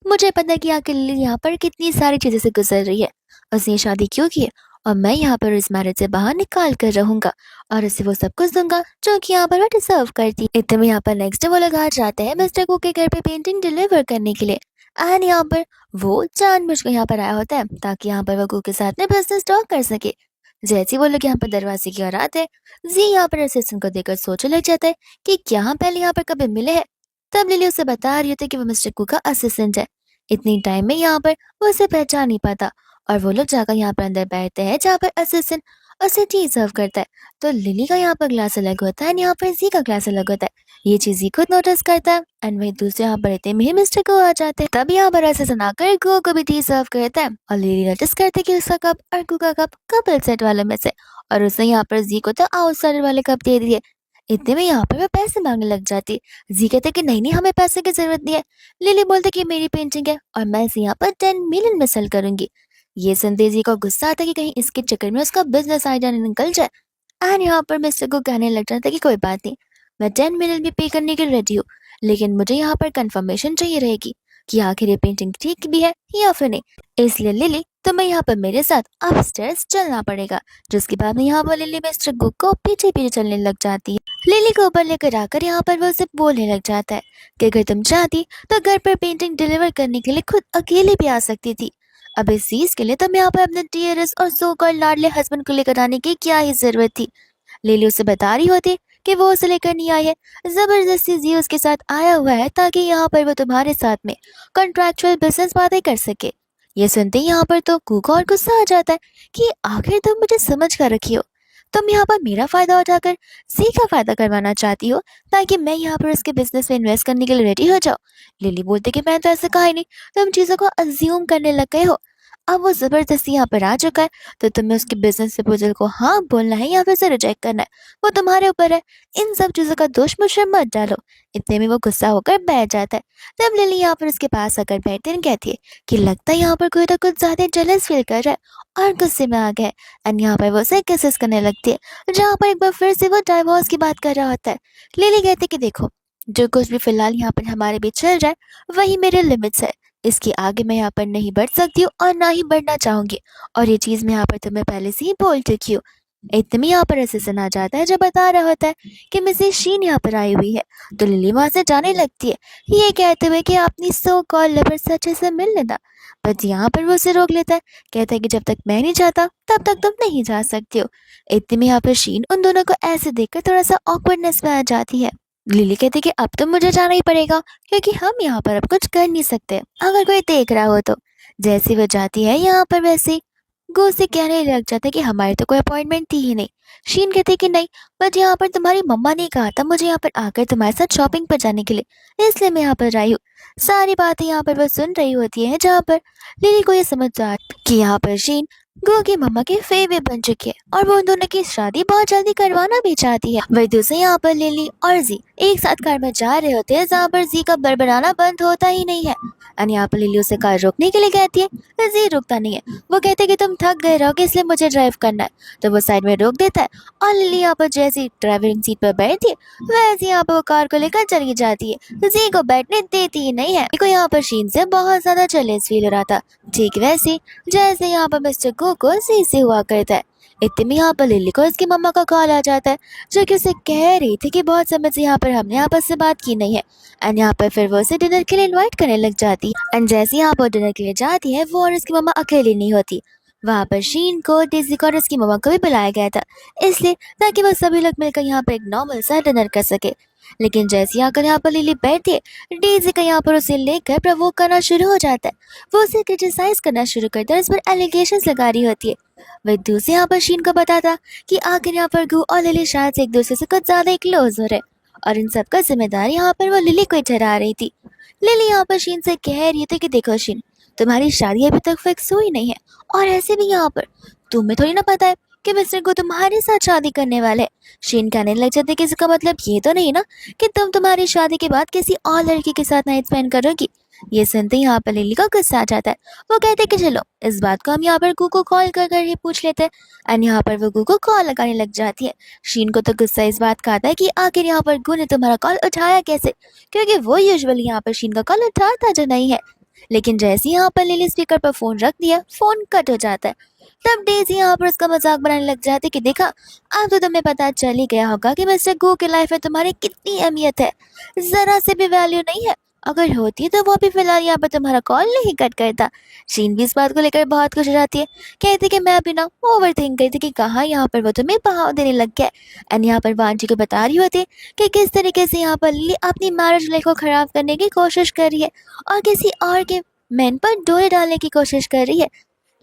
मुझे पता है कि आखिर लिली यहाँ पर कितनी सारी चीजों से गुजर रही है, उसने ये शादी क्यों की है और मैं यहाँ पर इस मैरिज से बाहर निकाल कर रहूंगा और उसे वो सब कुछ दूंगा जो कि यहाँ पर वो डिजर्व करती है। इतने में यहाँ पर नेक्स्ट डे वो लोग आ जाते हैं मिस्टर कू के घर पे पेंटिंग डिलीवर करने के लिए। एंड यहाँ पर वो जानबूझ कर यहाँ पर आया होता है ताकि यहाँ पर वो कू के साथ में बिजनेस टॉक कर सके। जैसे ही वो लोग यहाँ पर दरवाजे की ओर आते हैं जी यहाँ पर असिस्टेंट को देखकर सोचने लग जाता है कि क्या हम पहले यहाँ पर कभी मिले हैं। तब लिली उसे बता रही होती है कि वो मिस्टर कू का असिस्टेंट है। इतनी टाइम में यहाँ पर वो उसे पहचान नहीं पाता और वो लोग जाकर यहाँ पर अंदर बैठते हैं जहाँ पर असिस्टेंट उसे टी सर्व करता है। तो लिली का यहाँ पर ग्लास अलग होता है और यहाँ पर जी का ग्लास अलग होता है। ये चीज ही खुद नोटिस करता है एंड वही दूसरे यहाँ पर इतने में ही मिस्टर को आ जाते हैं। तब यहाँ पर असिस्टेंट आकर गो को भी टी सर्व करता है और लिली नोटिस करते है कि उसका कप और गो का कप कपल सेट वाले में से और उसने यहाँ पर जी को तो आउटसाइडर वाले कप दे दिए। इतने में यहाँ पर वो पैसे मांगने लग जाती है। जी कहते कि नहीं नहीं हमें पैसे की जरूरत नहीं है। लिली बोलते कि मेरी पेंटिंग है और मैं इसे यहाँ पर 10 मिलियन में सेल करूंगी। ये सुनते जी को गुस्सा आता है कि कहीं इसके चक्कर में उसका बिजनेस आइडिया न निकल जाए। एंड यहाँ पर मिस्टर को कहने लग जाता है कि कोई बात नहीं, मैं 10 मिलियन भी पे करने के लिए रेडी हूँ, लेकिन मुझे यहाँ पर कंफर्मेशन चाहिए रहेगी कि आखिर ये पेंटिंग ठीक भी है या फिर नहीं। इसलिए लिली तुम्हें यहाँ पर मेरे साथ अपस्टेयर्स चलना पड़ेगा। जिसके बाद में यहाँ पर लिली मिस्टर गुक को पीछे पीछे चलने लग जाती है। लिली को ऊपर लेकर आकर यहाँ पर वो उसे बोलने लग जाता है कि अगर तुम चाहती तो घर पर पेंटिंग डिलीवर करने के लिए खुद अकेले भी आ सकती थी। अब इस चीज के लिए तुम यहाँ पर अपने डियरेस्ट और सो कॉल्ड लाडले हस्बैंड को लेकर आने की क्या ही जरूरत थी। लिली उसे बता रही होती कि वो उसे लेकर नहीं आई है, जबरदस्ती जी उसके साथ आया हुआ है ताकि यहाँ पर वो तुम्हारे साथ में कॉन्ट्रैक्चुअल बिजनेस बातें कर सके। ये सुनते ही यहाँ पर तो कुको और गुस्सा आ जाता है कि आखिर तुम मुझे समझ कर रखी हो, तुम यहाँ पर मेरा फायदा उठाकर सी का फायदा करवाना चाहती हो ताकि मैं यहाँ पर उसके बिजनेस में इन्वेस्ट करने के लिए रेडी हो जाऊँ। लिली बोलते कि मैं तो ऐसा कहा ही नहीं, तुम चीजों को अज्यूम करने लग गए हो। अब वो जबरदस्ती यहाँ पर आ चुका है तो तुम्हें उसके बिजनेस प्रपोजल को हाँ बोलना है या फिर उसे रिजेक्ट करना है, वो तुम्हारे ऊपर है। इन सब चीजों का दोष मुझे मत डालो। इतने में वो गुस्सा होकर बैठ जाता है। तब लिली यहाँ पर उसके पास आकर बैठती है कहती है कि लगता है यहाँ पर कोई ना कुछ ज्यादा जेलस फील कर रहा है और गुस्से में आ गया है। एंड यहाँ पर वो उसे किसेस करने लगती है जहाँ पर एक बार फिर से वो डाइवोर्स की बात कर रहा होता है। लिली कहती है कि देखो जो कुछ भी फिलहाल यहाँ पर हमारे बीच चल रहा है वही मेरे लिमिट्स है, इसके आगे मैं यहाँ पर नहीं बढ़ सकती हूँ और ना ही बढ़ना चाहूंगी और ये चीज मैं यहाँ पर तुम्हें पहले से ही बोल चुकी हूँ। इतने में यहाँ पर असिस्टेंट आ जाता है जो बता रहा होता है कि मिसेस शीन यहाँ पर आई हुई है। तो लिली वहां से जाने लगती है ये कहते हुए कि अपनी सो कॉल लवर से अच्छे से मिल लेना, बट यहाँ पर वो उसे रोक लेता है। कहता है कि जब तक मैं नहीं चाहता तब तक तुम नहीं जा सकती हो। इतने में यहाँ पर शीन उन दोनों को ऐसे देखकर थोड़ा सा ऑकवर्डनेस में आ जाती है। लिली कहती कि अब तो मुझे जाना ही पड़ेगा क्योंकि हम यहाँ पर अब कुछ कर नहीं सकते अगर कोई देख रहा हो तो। जैसी वो जाती है यहाँ पर वैसे गो से कहने लग जाता है कि हमारी तो कोई अपॉइंटमेंट थी ही नहीं। शीन कहते कि नहीं, बट यहाँ पर तुम्हारी मम्मा ने कहा था मुझे यहाँ पर आकर तुम्हारे साथ शॉपिंग पर जाने के लिए, इसलिए मैं यहाँ पर आई हूँ। सारी बातें यहाँ पर वो सुन रही होती है जहाँ पर लिली को ये समझ आ कि यहाँ पर शीन गो की मम्मा के फेवरेट बन चुकी है और वो उन दोनों की शादी बहुत जल्दी करवाना भी चाहती है। वही दूसरे यहाँ पर लिली और जी एक साथ कार में जा रहे होते हैं जहाँ पर जी का बड़बड़ाना बंद होता ही नहीं है। और यहाँ पर लिली उसे कार रोकने के लिए कहती है, जी रुकता नहीं है। वो कहते हैं कि तुम थक गए रहोगे इसलिए मुझे ड्राइव करना है, तो वो साइड में रोक देता है और लिली यहाँ पर जैसी ड्राइविंग सीट पर बैठती है वैसे यहाँ पर वो कार को लेकर चली जाती है। जी को बैठने देती ही नहीं है। को यहाँ पर शीन से बहुत ज्यादा जेलस फील हो रहा था, ठीक वैसे जैसे यहाँ पर मिस्टर को सी से हुआ करता है। इतने में यहाँ पर लिली को इसकी मम्मा का कॉल आ जाता है जो कि उसे कह रही थी कि बहुत समय से यहाँ पर हमने आपस से बात की नहीं है। एंड यहाँ पर फिर वो उसे डिनर के लिए इनवाइट करने लग जाती है। एंड जैसे यहाँ पर डिनर के लिए जाती है वो और उसकी मम्मा अकेली नहीं होती, वहाँ पर शीन को डेजी को और उसकी मम्मा को भी बुलाया गया था इसलिए ताकि वो सभी लोग मिलकर यहाँ पर एक नॉर्मल सा डिनर कर सके। लेकिन जैसे आकर यहाँ पर लिली बैठती है डेजी का यहाँ पर उसे लेकर प्रवोक करना शुरू हो जाता है। वो उसे क्रिटिसाइज करना शुरू करता है, इस पर एलिगेशंस लगा रही होती है। वह दूसरे यहाँ पर शीन को बताता कि आखिर यहाँ पर गू और लिली शायद से एक दूसरे से कुछ ज्यादा ही क्लोज हो रहे और इन सब का जिम्मेदार यहाँ पर वो लिली को ही ठहरा रही थी। लिली यहाँ पर शीन से कह रही थी कि देखो शीन, तुम्हारी शादी अभी तक फिक्स हुई नहीं है और ऐसे भी यहाँ पर तुम्हें थोड़ी ना पता है कि मिस्टर को तुम्हारे साथ शादी करने वाले हैं। शीन कहने लग जाते कि इसका मतलब ये तो नहीं ना कि तुम तुम्हारी शादी के बाद किसी और लड़की के साथ नाइट स्पेंड करोगी। ये सुनते ही यहाँ पर लिली का गुस्सा आ जाता है। वो कहते कि चलो इस बात को हम यहाँ पर गू को कॉल कर कर ही पूछ लेते हैं। एंड यहाँ पर वो गू को कॉल लगाने लग जाती है। शीन को तो गुस्सा इस बात का आता है कि आखिर यहाँ पर गू ने तुम्हारा कॉल उठाया कैसे, क्योंकि वो यूजुअली यहाँ पर शीन का कॉल उठाता जो नहीं है। लेकिन जैसे यहाँ पर लिली स्पीकर पर फोन रख दिया फोन कट हो जाता है। तब डेजी यहाँ पर उसका मजाक बनाने लग जाती है कि देखा अब तो तुम्हें पता चल ही गया होगा कि मिस्टर गू की लाइफ में तुम्हारी कितनी अहमियत है, जरा से भी वैल्यू नहीं है। अगर होती तो वो भी फिलहाल यहाँ पर तुम्हारा कॉल नहीं कट करता। शीन भी इस बात को लेकर बहुत खुश हो जाती है, कहती कि मैं भी ना ओवर थिंक करती कि कहाँ यहाँ पर वो तुम्हें बहाव देने लग गया। एंड यहाँ पर वांची को बता रही होती है कि किस तरीके से यहाँ पर लिली अपनी मैरिज लाइफ को खराब करने की कोशिश कर रही है और किसी और के मैन पर डोरे डालने की कोशिश कर रही है।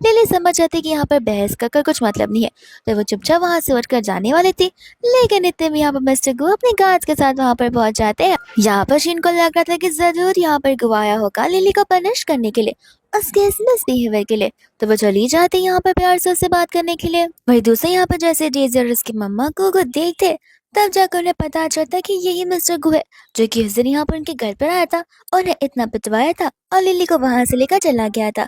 लिली समझ जाती कि यहाँ पर बहस कर कुछ मतलब नहीं है, तो वो चुपचाप वहाँ से उठकर जाने वाली थी। लेकिन इतने में यहाँ पर मिस्टर गु अपने गार्ड्स के साथ वहाँ पर पहुंच जाते हैं। यहाँ पर शीन को लग रहा था कि जरूर यहाँ पर गु आया होगा लिली को पनिश करने के लिए, उसके इस मिसबिहेवियर के लिए, तो वो चली जाती यहाँ पर प्यार से उससे बात करने के लिए। वही दूसरे यहाँ पर जैसे डेजी और उसकी मम्मा गु को देखते, तब जाकर उन्हें पता चलता कि यही मिस्टर गु है जो कि उस दिन यहाँ पर उनके घर पर आया था, उन्हें इतना पिटवाया था और लिली को वहां से लेकर चला गया था।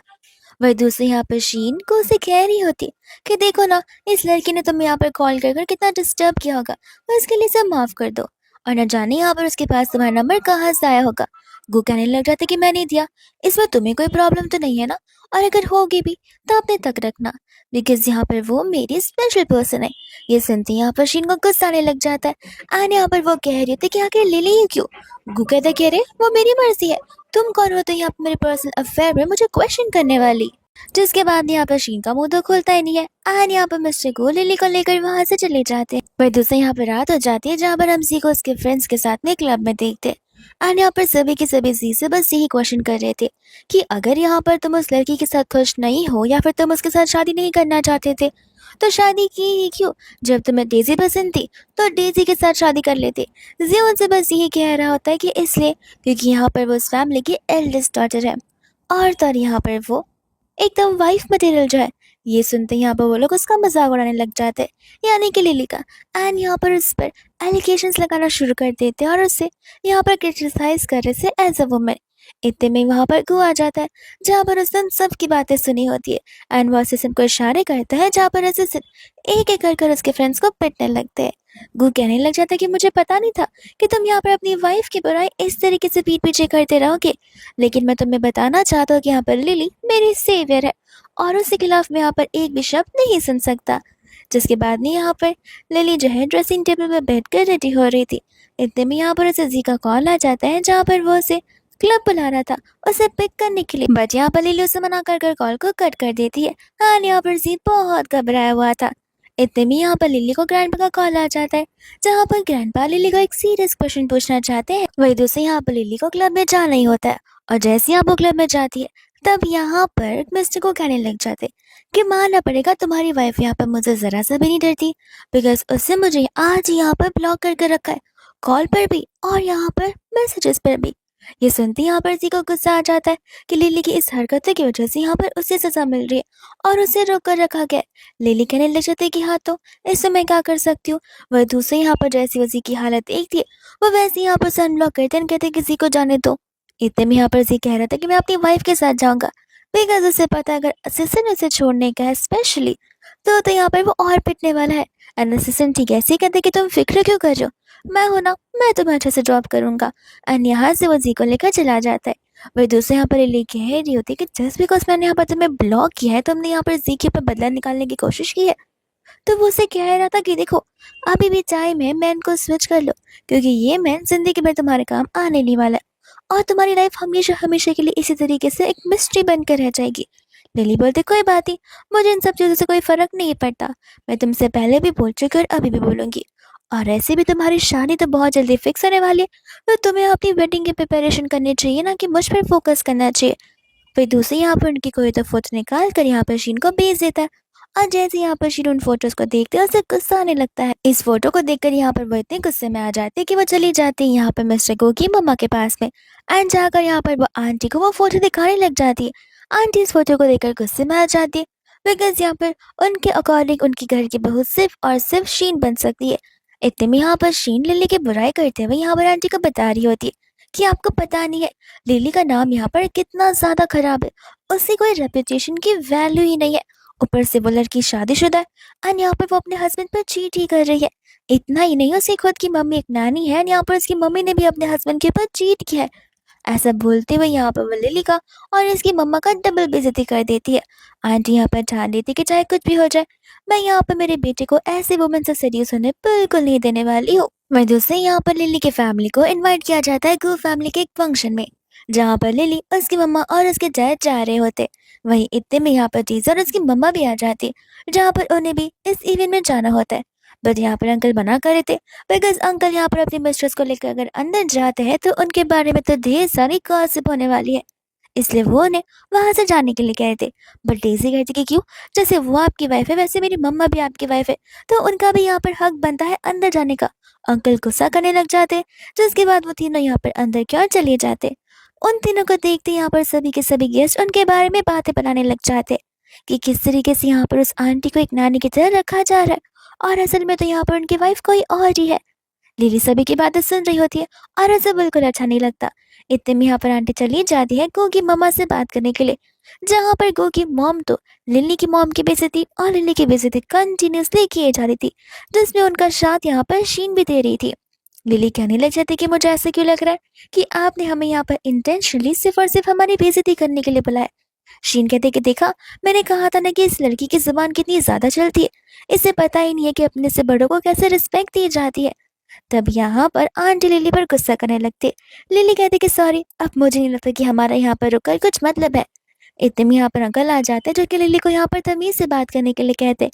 वह दूसरी यहाँ पर शीन को उसे कह रही होती कि देखो ना, इस लड़की ने तुम्हें यहाँ पर कॉल कर कितना डिस्टर्ब किया होगा, उसके लिए सब माफ कर दो। और न जाने यहाँ पर उसके पास तुम्हारा नंबर कहाँ से आया होगा। गु कहने लग जाता कि मैं नहीं दिया, इसमें तुम्हें कोई प्रॉब्लम तो नहीं है ना, और अगर होगी भी तो अपने तक रखना, बिकॉज यहाँ पर वो मेरी स्पेशल पर्सन है। ये सुनते ही यहाँ पर शीन को गुस्सा आने लग जाता है एंड यहाँ पर वो कह रही होती कि आखिर ले ली क्यों। गु कहता कि अरे वो मेरी मर्जी है, तुम कौन हो तो यहाँ पे मेरे पर्सनल अफेयर में मुझे क्वेश्चन करने वाली। जिसके बाद यहाँ पर शीन का मुंह तो खुलता ही नहीं है एंड यहाँ पर मिस्टर को लिली को लेकर वहां से चले जाते हैं। वही दूसरे यहाँ पर रात हो जाती है जहाँ पर हम सी को उसके फ्रेंड्स के साथ में क्लब में देखते हैं एंड यहाँ पर सभी के सभी सी से बस यही क्वेश्चन कर रहे थे कि अगर यहाँ पर तुम उस लड़की के साथ खुश नहीं हो या फिर तुम उसके साथ शादी नहीं करना चाहते थे तो शादी की ही क्यों। जब तुम्हें डेजी पसंद थी तो डेजी के साथ शादी कर लेते। जी उनसे बस यही कह रहा होता है कि इसलिए क्योंकि यहाँ पर वो उस फैमिली की एल्डेस्ट डॉटर है और तो और यहाँ पर वो एकदम वाइफ मटेरियल जो है। ये सुनते ही यहाँ पर वो लोग उसका मजाक उड़ाने लग जाते हैं यानी कि लिली का एंड यहाँ पर उस पर एलिगेशंस लगाना शुरू कर देते हैं और उससे यहाँ पर क्रिटिसाइज कर रहे थे एज अ वुमेन। इतने में वहाँ पर गु आ जाता है जहाँ पर उसने उन सब की बातें सुनी होती है एंड वो असिस्टेंट को इशारे करता है जहाँ पर असिस्टेंट एक एक कर उसके फ्रेंड्स को पिटने लगते हैं। गु कहने लग जाता है कि मुझे पता नहीं था कि तुम यहाँ पर अपनी वाइफ की बुराई इस तरीके से पीठ पीछे करते रहोगे, लेकिन मैं तुम्हें बताना चाहता हूँ कि यहाँ पर लिली मेरी सेवियर है और उसके खिलाफ मैं यहाँ पर एक भी शब्द नहीं सुन सकता। जिसके बाद में यहाँ पर लिली जो है ड्रेसिंग टेबल में बैठकर रेडी हो रही थी। इतने में यहाँ पर उसे जी का कॉल आ जाता है जहाँ पर वो उसे क्लब बुला रहा था उसे पिक करने के लिए, बट यहाँ पर लिली उसे मना कर कॉल को कट कर देती है। हाँ यहाँ पर जी बहुत घबराया हुआ था। इतने में यहाँ पर लिली को ग्रैंडपा का कॉल आ जाता है जहाँ पर ग्रैंडपा लिली को एक सीरियस क्वेश्चन पूछना चाहते हैं। वही दूसरे यहाँ पर लिली को क्लब में जाना ही होता है और जैसे यहाँ वो क्लब में जाती है तब यहाँ पर मिस्टर को कहने लग जाते कि मानना पड़ेगा तुम्हारी वाइफ यहाँ पर मुझे जरा सा भी नहीं डरती, बिकॉज उससे मुझे आज यहाँ पर ब्लॉक करके रखा है, कॉल पर भी और यहाँ पर मैसेजेस पर भी। ये सुनते यहाँ पर जी को गुस्सा आ जाता है कि लिली की इस हरकत की वजह से यहाँ पर उसे सजा मिल रही है और उसे रोक कर रखा गया। लिली कहने लग जाती है कि हाँ तो इससे मैं क्या कर सकती हूँ। वह दूसरे यहाँ पर जैसी वजी की हालत देखती है वो वैसे यहाँ पर सन ब्लॉक करते हैं, कहते किसी को जाने दो। इतने में यहाँ पर जी कह रहा था कि मैं अपनी वाइफ के साथ जाऊंगा, बिकॉज उसे पता है अगर असिस्टेंट उसे छोड़ने का है स्पेशली तो यहाँ पर वो और पिटने वाला है। एंड असिस्टेंट ठीक ऐसे ही कहते कि तुम फिक्र क्यों कर रहे हो, मैं हूं ना, मैं तुम्हें अच्छे से ड्रॉप करूंगा। एंड यहाँ से वो जी को लेकर चला जाता है। वही दूसरे यहाँ पर ले कह रही होती है कि जस्ट बिकॉज मैंने यहाँ पर तुम्हें ब्लॉक किया है तुमने यहाँ पर जी के ऊपर बदला निकालने की कोशिश की है। तो वो उसे कह रहा था कि देखो अभी भी टाइम है, मैन को स्विच कर लो क्योंकि ये मैन जिंदगी में तुम्हारे काम आने नहीं वाला है और तुम्हारी लाइफ हमेशा हमेशा के लिए इसी तरीके से एक मिस्ट्री बनकर रह जाएगी। लिली बोलते कोई बात नहीं, मुझे इन सब चीज़ों से कोई फर्क नहीं पड़ता, मैं तुमसे पहले भी बोल चुकी और अभी भी बोलूंगी, और ऐसे भी तुम्हारी शादी तो बहुत जल्दी फिक्स होने वाली है, तो तुम्हें अपनी वेडिंग की प्रिपरेशन करनी चाहिए ना कि मुझ पर फोकस करना चाहिए। फिर दूसरी यहाँ पर उनकी कोई तो फोटो निकाल कर यहाँ पर शीन को भेज देता है और जैसे यहाँ पर शीन उन फोटोज को देखते हैं उसे गुस्सा आने लगता है। इस फोटो को देखकर यहाँ पर वो इतने गुस्से में आ जाती है कि वो चली जाती है यहाँ पर मिस्टर गो की मम्मा के पास में एंड जाकर यहाँ पर वो आंटी को वो फोटो दिखाने लग जाती है। आंटी इस फोटो को देखकर गुस्से में आ जाती है बिकॉज यहाँ पर उनके अकॉर्डिंग उनकी घर की बहू सिर्फ और सिर्फ शीन बन सकती है। इतने में यहाँ पर शीन लिली की बुराई करते हुए यहाँ पर आंटी को बता रही होती है कि आपको पता नहीं है लिली का नाम यहाँ पर कितना ज्यादा खराब है, उसकी कोई रेपुटेशन की वैल्यू ही नहीं है, ऊपर से वो लड़की शादीशुदा है और यहाँ पर वो अपने हस्बैंड पर चीट ही कर रही है। इतना ही नहीं, उसकी खुद की मम्मी एक नानी है, यहाँ पर उसकी मम्मी ने भी अपने हस्बैंड के ऊपर चीट किया है। ऐसा बोलते हुए यहाँ पर वो लिली का और इसकी मम्मा का डबल बेइज्जती कर देती है। आंटी यहाँ पर ठान देती कि चाहे कुछ भी हो जाए मैं यहाँ पर मेरे बेटे को ऐसे वुमेन से सीरियस होने बिल्कुल नहीं देने वाली हूँ। वहीं दूसरे यहाँ पर लिली की फैमिली को इनवाइट किया जाता है गू फैमिली के एक फंक्शन में जहाँ पर लिली उसकी मम्मा और उसके डैड जा रहे होते। वहीं इतने में यहाँ पर टीजर और उसकी मम्मा भी आ जाती जहाँ पर उन्हें भी इस इवेंट में जाना होता है, बट यहाँ पर अंकल मना कर रहे थे बिकॉज अंकल यहाँ पर अपनी मिस्ट्रेस को लेकर अगर अंदर जाते हैं तो उनके बारे में तो ढेर सारी गॉसिप होने वाली है। इसलिए वो उन्हें वहां से जाने के लिए कह रहे थे। बट डेजी कहती कि क्यों, जैसे वो आपकी वाइफ है वैसे मेरी मम्मा भी आपकी वाइफ है, तो उनका भी यहाँ पर हक बनता है अंदर जाने का। अंकल गुस्सा करने लग जाते, जिसके बाद वो तीनों यहाँ पर अंदर की ओर चले जाते। उन तीनों को देखते यहाँ पर सभी के सभी गेस्ट उनके बारे में बातें बनाने लग जाते कि किस तरीके से यहाँ पर उस आंटी को एक नानी की तरह रखा जा रहा है, और असल में तो यहाँ पर उनकी वाइफ कोई और ही है। लिली सभी की बातें सुन रही होती है और उसे बिल्कुल अच्छा नहीं लगता। इतने में यहाँ पर आंटी चली जाती है गो की मम्मा से बात करने के लिए, जहाँ पर गो की मॉम तो लिली की मॉम की बेइज्जती और लिली की बेइज्जती कंटिन्यूसली किए जा रही थी, जिसमें उनका साथ यहाँ पर शीन भी दे रही थी। लिली कहने लग जाती कि मुझे ऐसा क्यों लग रहा है कि आपने हमें यहाँ पर इंटेंशनली सिर्फ और सिर्फ हमारी बेइज्जती करने के लिए बुलाया। शीन कहते कि देखा, मैंने कहा था ना कि इस लड़की की जुबान कितनी ज्यादा चलती है, इसे पता ही नहीं है कि अपने से बड़ों को कैसे रिस्पेक्ट दी जाती है। तब यहाँ पर आंटी लिली पर गुस्सा करने लगते। लिली कहते कि सॉरी, अब मुझे नहीं लगता कि हमारा यहाँ पर रुककर कुछ मतलब है। इतने में यहाँ पर अंकल आ जाते जो कि लिली को यहाँ पर तमीज से बात करने के लिए कहते।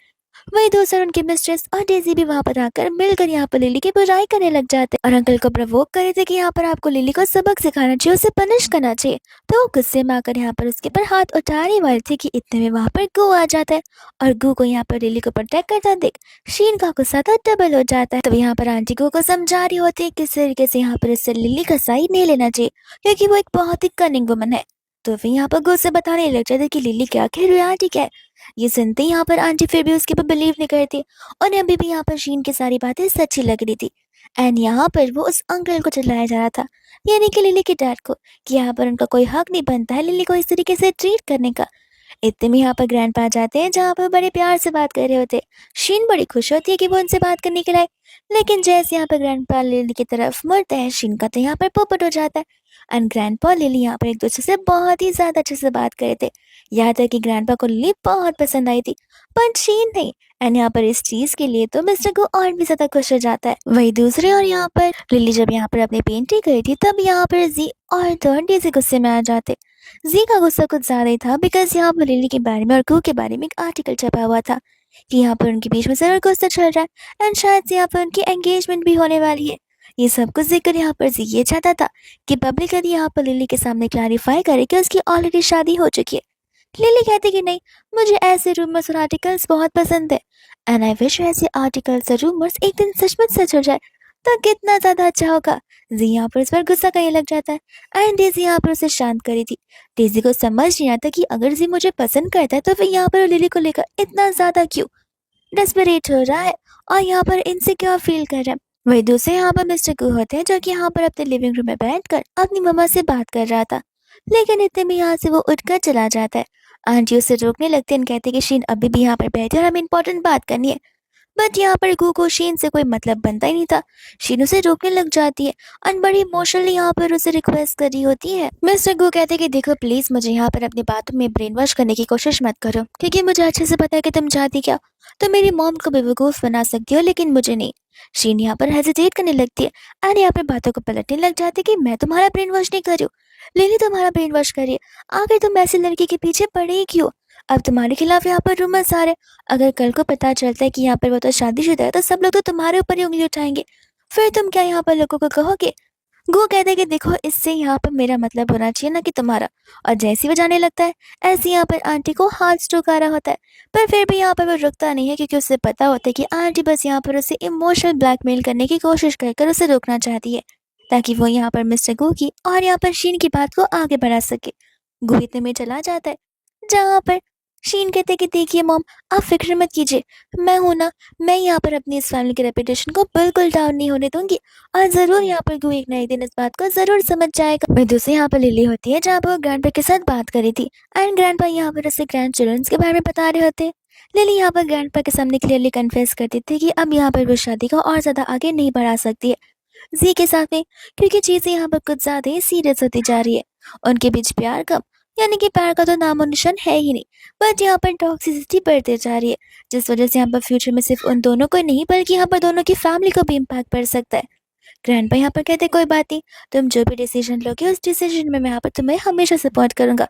वही दूसरा उनके मिस्ट्रेस और डेजी भी वहां पर आकर मिलकर यहाँ पर लिली की बुराई करने लग जाते और अंकल को प्रवोक कर रहे थे कि यहाँ पर आपको लिली को सबक सिखाना चाहिए, उसे पनिश करना चाहिए। तो वो गुस्से में आकर यहाँ पर उसके पर हाथ उठाने वाले थे कि इतने में वहां पर गू आ जाता है और गू को यहाँ पर लिली को प्रोटेक्ट करता देख शीन का गुस्सा तो डबल हो जाता है। तो यहाँ पर आंटी गू को समझा रही होती है किस तरीके से यहाँ पर इससे लिली का साइड नहीं लेना चाहिए, क्योंकि वो एक बहुत ही कनिंग वुमन है। तो फिर यहाँ पर गू से बताने लग जाते कि लिली क्या आखिर रियलिटी क्या है। ये सुनते ही यहाँ पर आंटी फिर भी उसके ऊपर बिलीव नहीं करती और अभी भी यहाँ पर शीन की सारी बातें सच्ची लग रही थी। एंड यहाँ पर वो उस अंकल को चिल्लाया जा रहा था, यानी कि लिली के डैड को, कि यहाँ पर उनका कोई हक नहीं बनता है लिली को इस तरीके से ट्रीट करने का। इतने में यहाँ पर ग्रैंडपा जाते हैं जहाँ पर बड़े प्यार से बात कर रहे होते। शीन बड़ी खुश होती है कि वो उनसे बात करने के लिए, लेकिन जैसे यहाँ पर ग्रैंडपा लिली की तरफ मुड़ते हैं शीन का तो यहाँ पर पोपट हो जाता है। एंड ग्रैंडपा लिली यहाँ पर एक दूसरे से बहुत ही ज्यादा अच्छे से बात कर रहे थे। यहाँ तक कि ग्रैंडपा को लिली बहुत पसंद आई थी, पर शीन नहीं। एंड यहाँ पर इस चीज के लिए तो मिस्टर को और भी ज्यादा खुश हो जाता है। वही दूसरे और यहाँ पर लिली जब यहाँ पर अपनी पेंटिंग करी थी तब यहाँ पर जी और थर्डी से गुस्से में आ जाते। जी का गुस्सा कुछ ज्यादा ही था बिकॉज यहाँ पर लिली के बारे में और कू के बारे में एक आर्टिकल छपा हुआ था कि यहाँ पर उनके बीच में जरूर गुस्सा चल रहा है एंड शायद से यहाँ पर उनकी एंगेजमेंट भी होने वाली है। ये सब कुछ देखकर यहाँ पर जी ये चाहता था कि पब्लिकली यहाँ पर लिली के सामने क्लैरिफाई करे कि उसकी ऑलरेडी शादी हो चुकी है। लिली कहती कि नहीं, मुझे ऐसे रूमर्स और आर्टिकल्स बहुत पसंद है एंड आई विश ऐसे आर्टिकल्स और रूमर्स एक दिन सचमुच सच हो जाए तो कितना ज्यादा अच्छा होगा। जी यहाँ पर इस पर गुस्सा करने लग जाता है एंड डेजी यहाँ पर उसे शांत करी थी। डेजी को समझ नहीं आता कि अगर जी मुझे पसंद करता है तो फिर यहाँ पर लिली को लेकर इतना ज्यादा क्यों डेस्परेट हो रहा है और यहाँ पर इनसिक्योर फील कर रहा है। वही दूसरे यहाँ पर मिस्टर गू होते हैं जो कि यहाँ पर अपने लिविंग रूम में बैठकर अपनी मम्मा से बात कर रहा था, लेकिन इतने में यहाँ से वो उठकर चला जाता है। आंटी उसे रोकने लगते हैं, कहते कि शीन अभी भी यहाँ पर बैठे और हमें इंपॉर्टेंट बात करनी है। बट यहाँ पर गू को शीन से कोई मतलब बनता ही नहीं था। शीन उसे रोकने लग जाती है और बड़ी इमोशनली यहाँ पर उसे रिक्वेस्ट कर रही होती है। मिस्टर गू कहते कि देखो प्लीज मुझे यहाँ पर अपनी बातों में ब्रेन वॉश करने की कोशिश मत करो, क्योंकि मुझे अच्छे से पता है कि तुम चाहती क्या। तो मेरी मॉम को बेवकूफ बना सकती हो लेकिन मुझे नहीं। शीन यहाँ पर हेजिटेट करने लगती है और यहाँ पर बातों को पलटने लग जाती है कि मैं तुम्हारा ब्रेन वॉश नहीं कर रही हूँ, लिली तुम्हारा ब्रेन वॉश करिए। आखिर तुम ऐसी लड़की के पीछे पड़े ही क्यों। अब तुम्हारे खिलाफ यहाँ पर रूमर्स आ रहे, अगर कल को पता चलता है कि यहाँ पर वो तो शादीशुदा है तो सब लोग तो तुम्हारे ऊपर ही उंगली उठाएंगे, फिर तुम क्या यहाँ पर लोगों को कहोगे। गो कहते हैं कि देखो इससे यहाँ पर मेरा मतलब होना चाहिए ना कि तुम्हारा। और जैसे वो जाने लगता है ऐसे यहाँ पर आंटी को हाथ स्ट्रोक आ रहा होता है, पर फिर भी यहाँ पर वो रुकता नहीं है क्योंकि उसे पता होता है कि आंटी बस यहाँ पर उसे इमोशनल ब्लैकमेल करने की कोशिश कर उसे रोकना चाहती है ताकि वो यहाँ पर मिस्टर गो की और यहाँ पर शीन की बात को आगे बढ़ा सके। गो इतने में चला जाता है जहाँ पर शीन कहते कि देखिए मॉम, आप फिक्र मत कीजिए, मैं हूं ना, मैं यहाँ पर अपनी इस फैमिली के रेपुटेशन को बिल्कुल डाउन नहीं होने दूंगी और जरूर यहाँ पर गो एक नए दिन इस बात को जरूर समझ जाएगा। मैं दूसरे यहाँ पर लिली होती है जहाँ पर वो ग्रैंडपा के साथ बात करी थी एंड ग्रैंडपा यहाँ पर उसे ग्रैंड चिल्ड्रंस के बारे में बता रहे होते। लिली यहाँ पर ग्रैंडपा के सामने क्लियरली कन्फेस करती थी कि अब यहाँ पर वो शादी को और ज्यादा आगे नहीं बढ़ा सकती है जी के साथ में, क्योंकि चीजें यहाँ पर कुछ ज्यादा ही सीरियस होती जा रही है। उनके बीच प्यार कम, यानी कि प्यार का तो नामो निशान है ही नहीं, बट यहाँ पर टॉक्सिसिटी बढ़ती जा रही है जिस वजह से यहाँ पर फ्यूचर में सिर्फ उन दोनों को नहीं बल्कि यहाँ पर दोनों की फैमिली को भी इम्पैक्ट पड़ सकता है। ग्रैंडपा यहाँ पर कहते कोई बात नहीं, तुम जो भी डिसीजन लोगे उस डिसीजन में मैं यहाँ पर तुम्हें हमेशा सपोर्ट करूंगा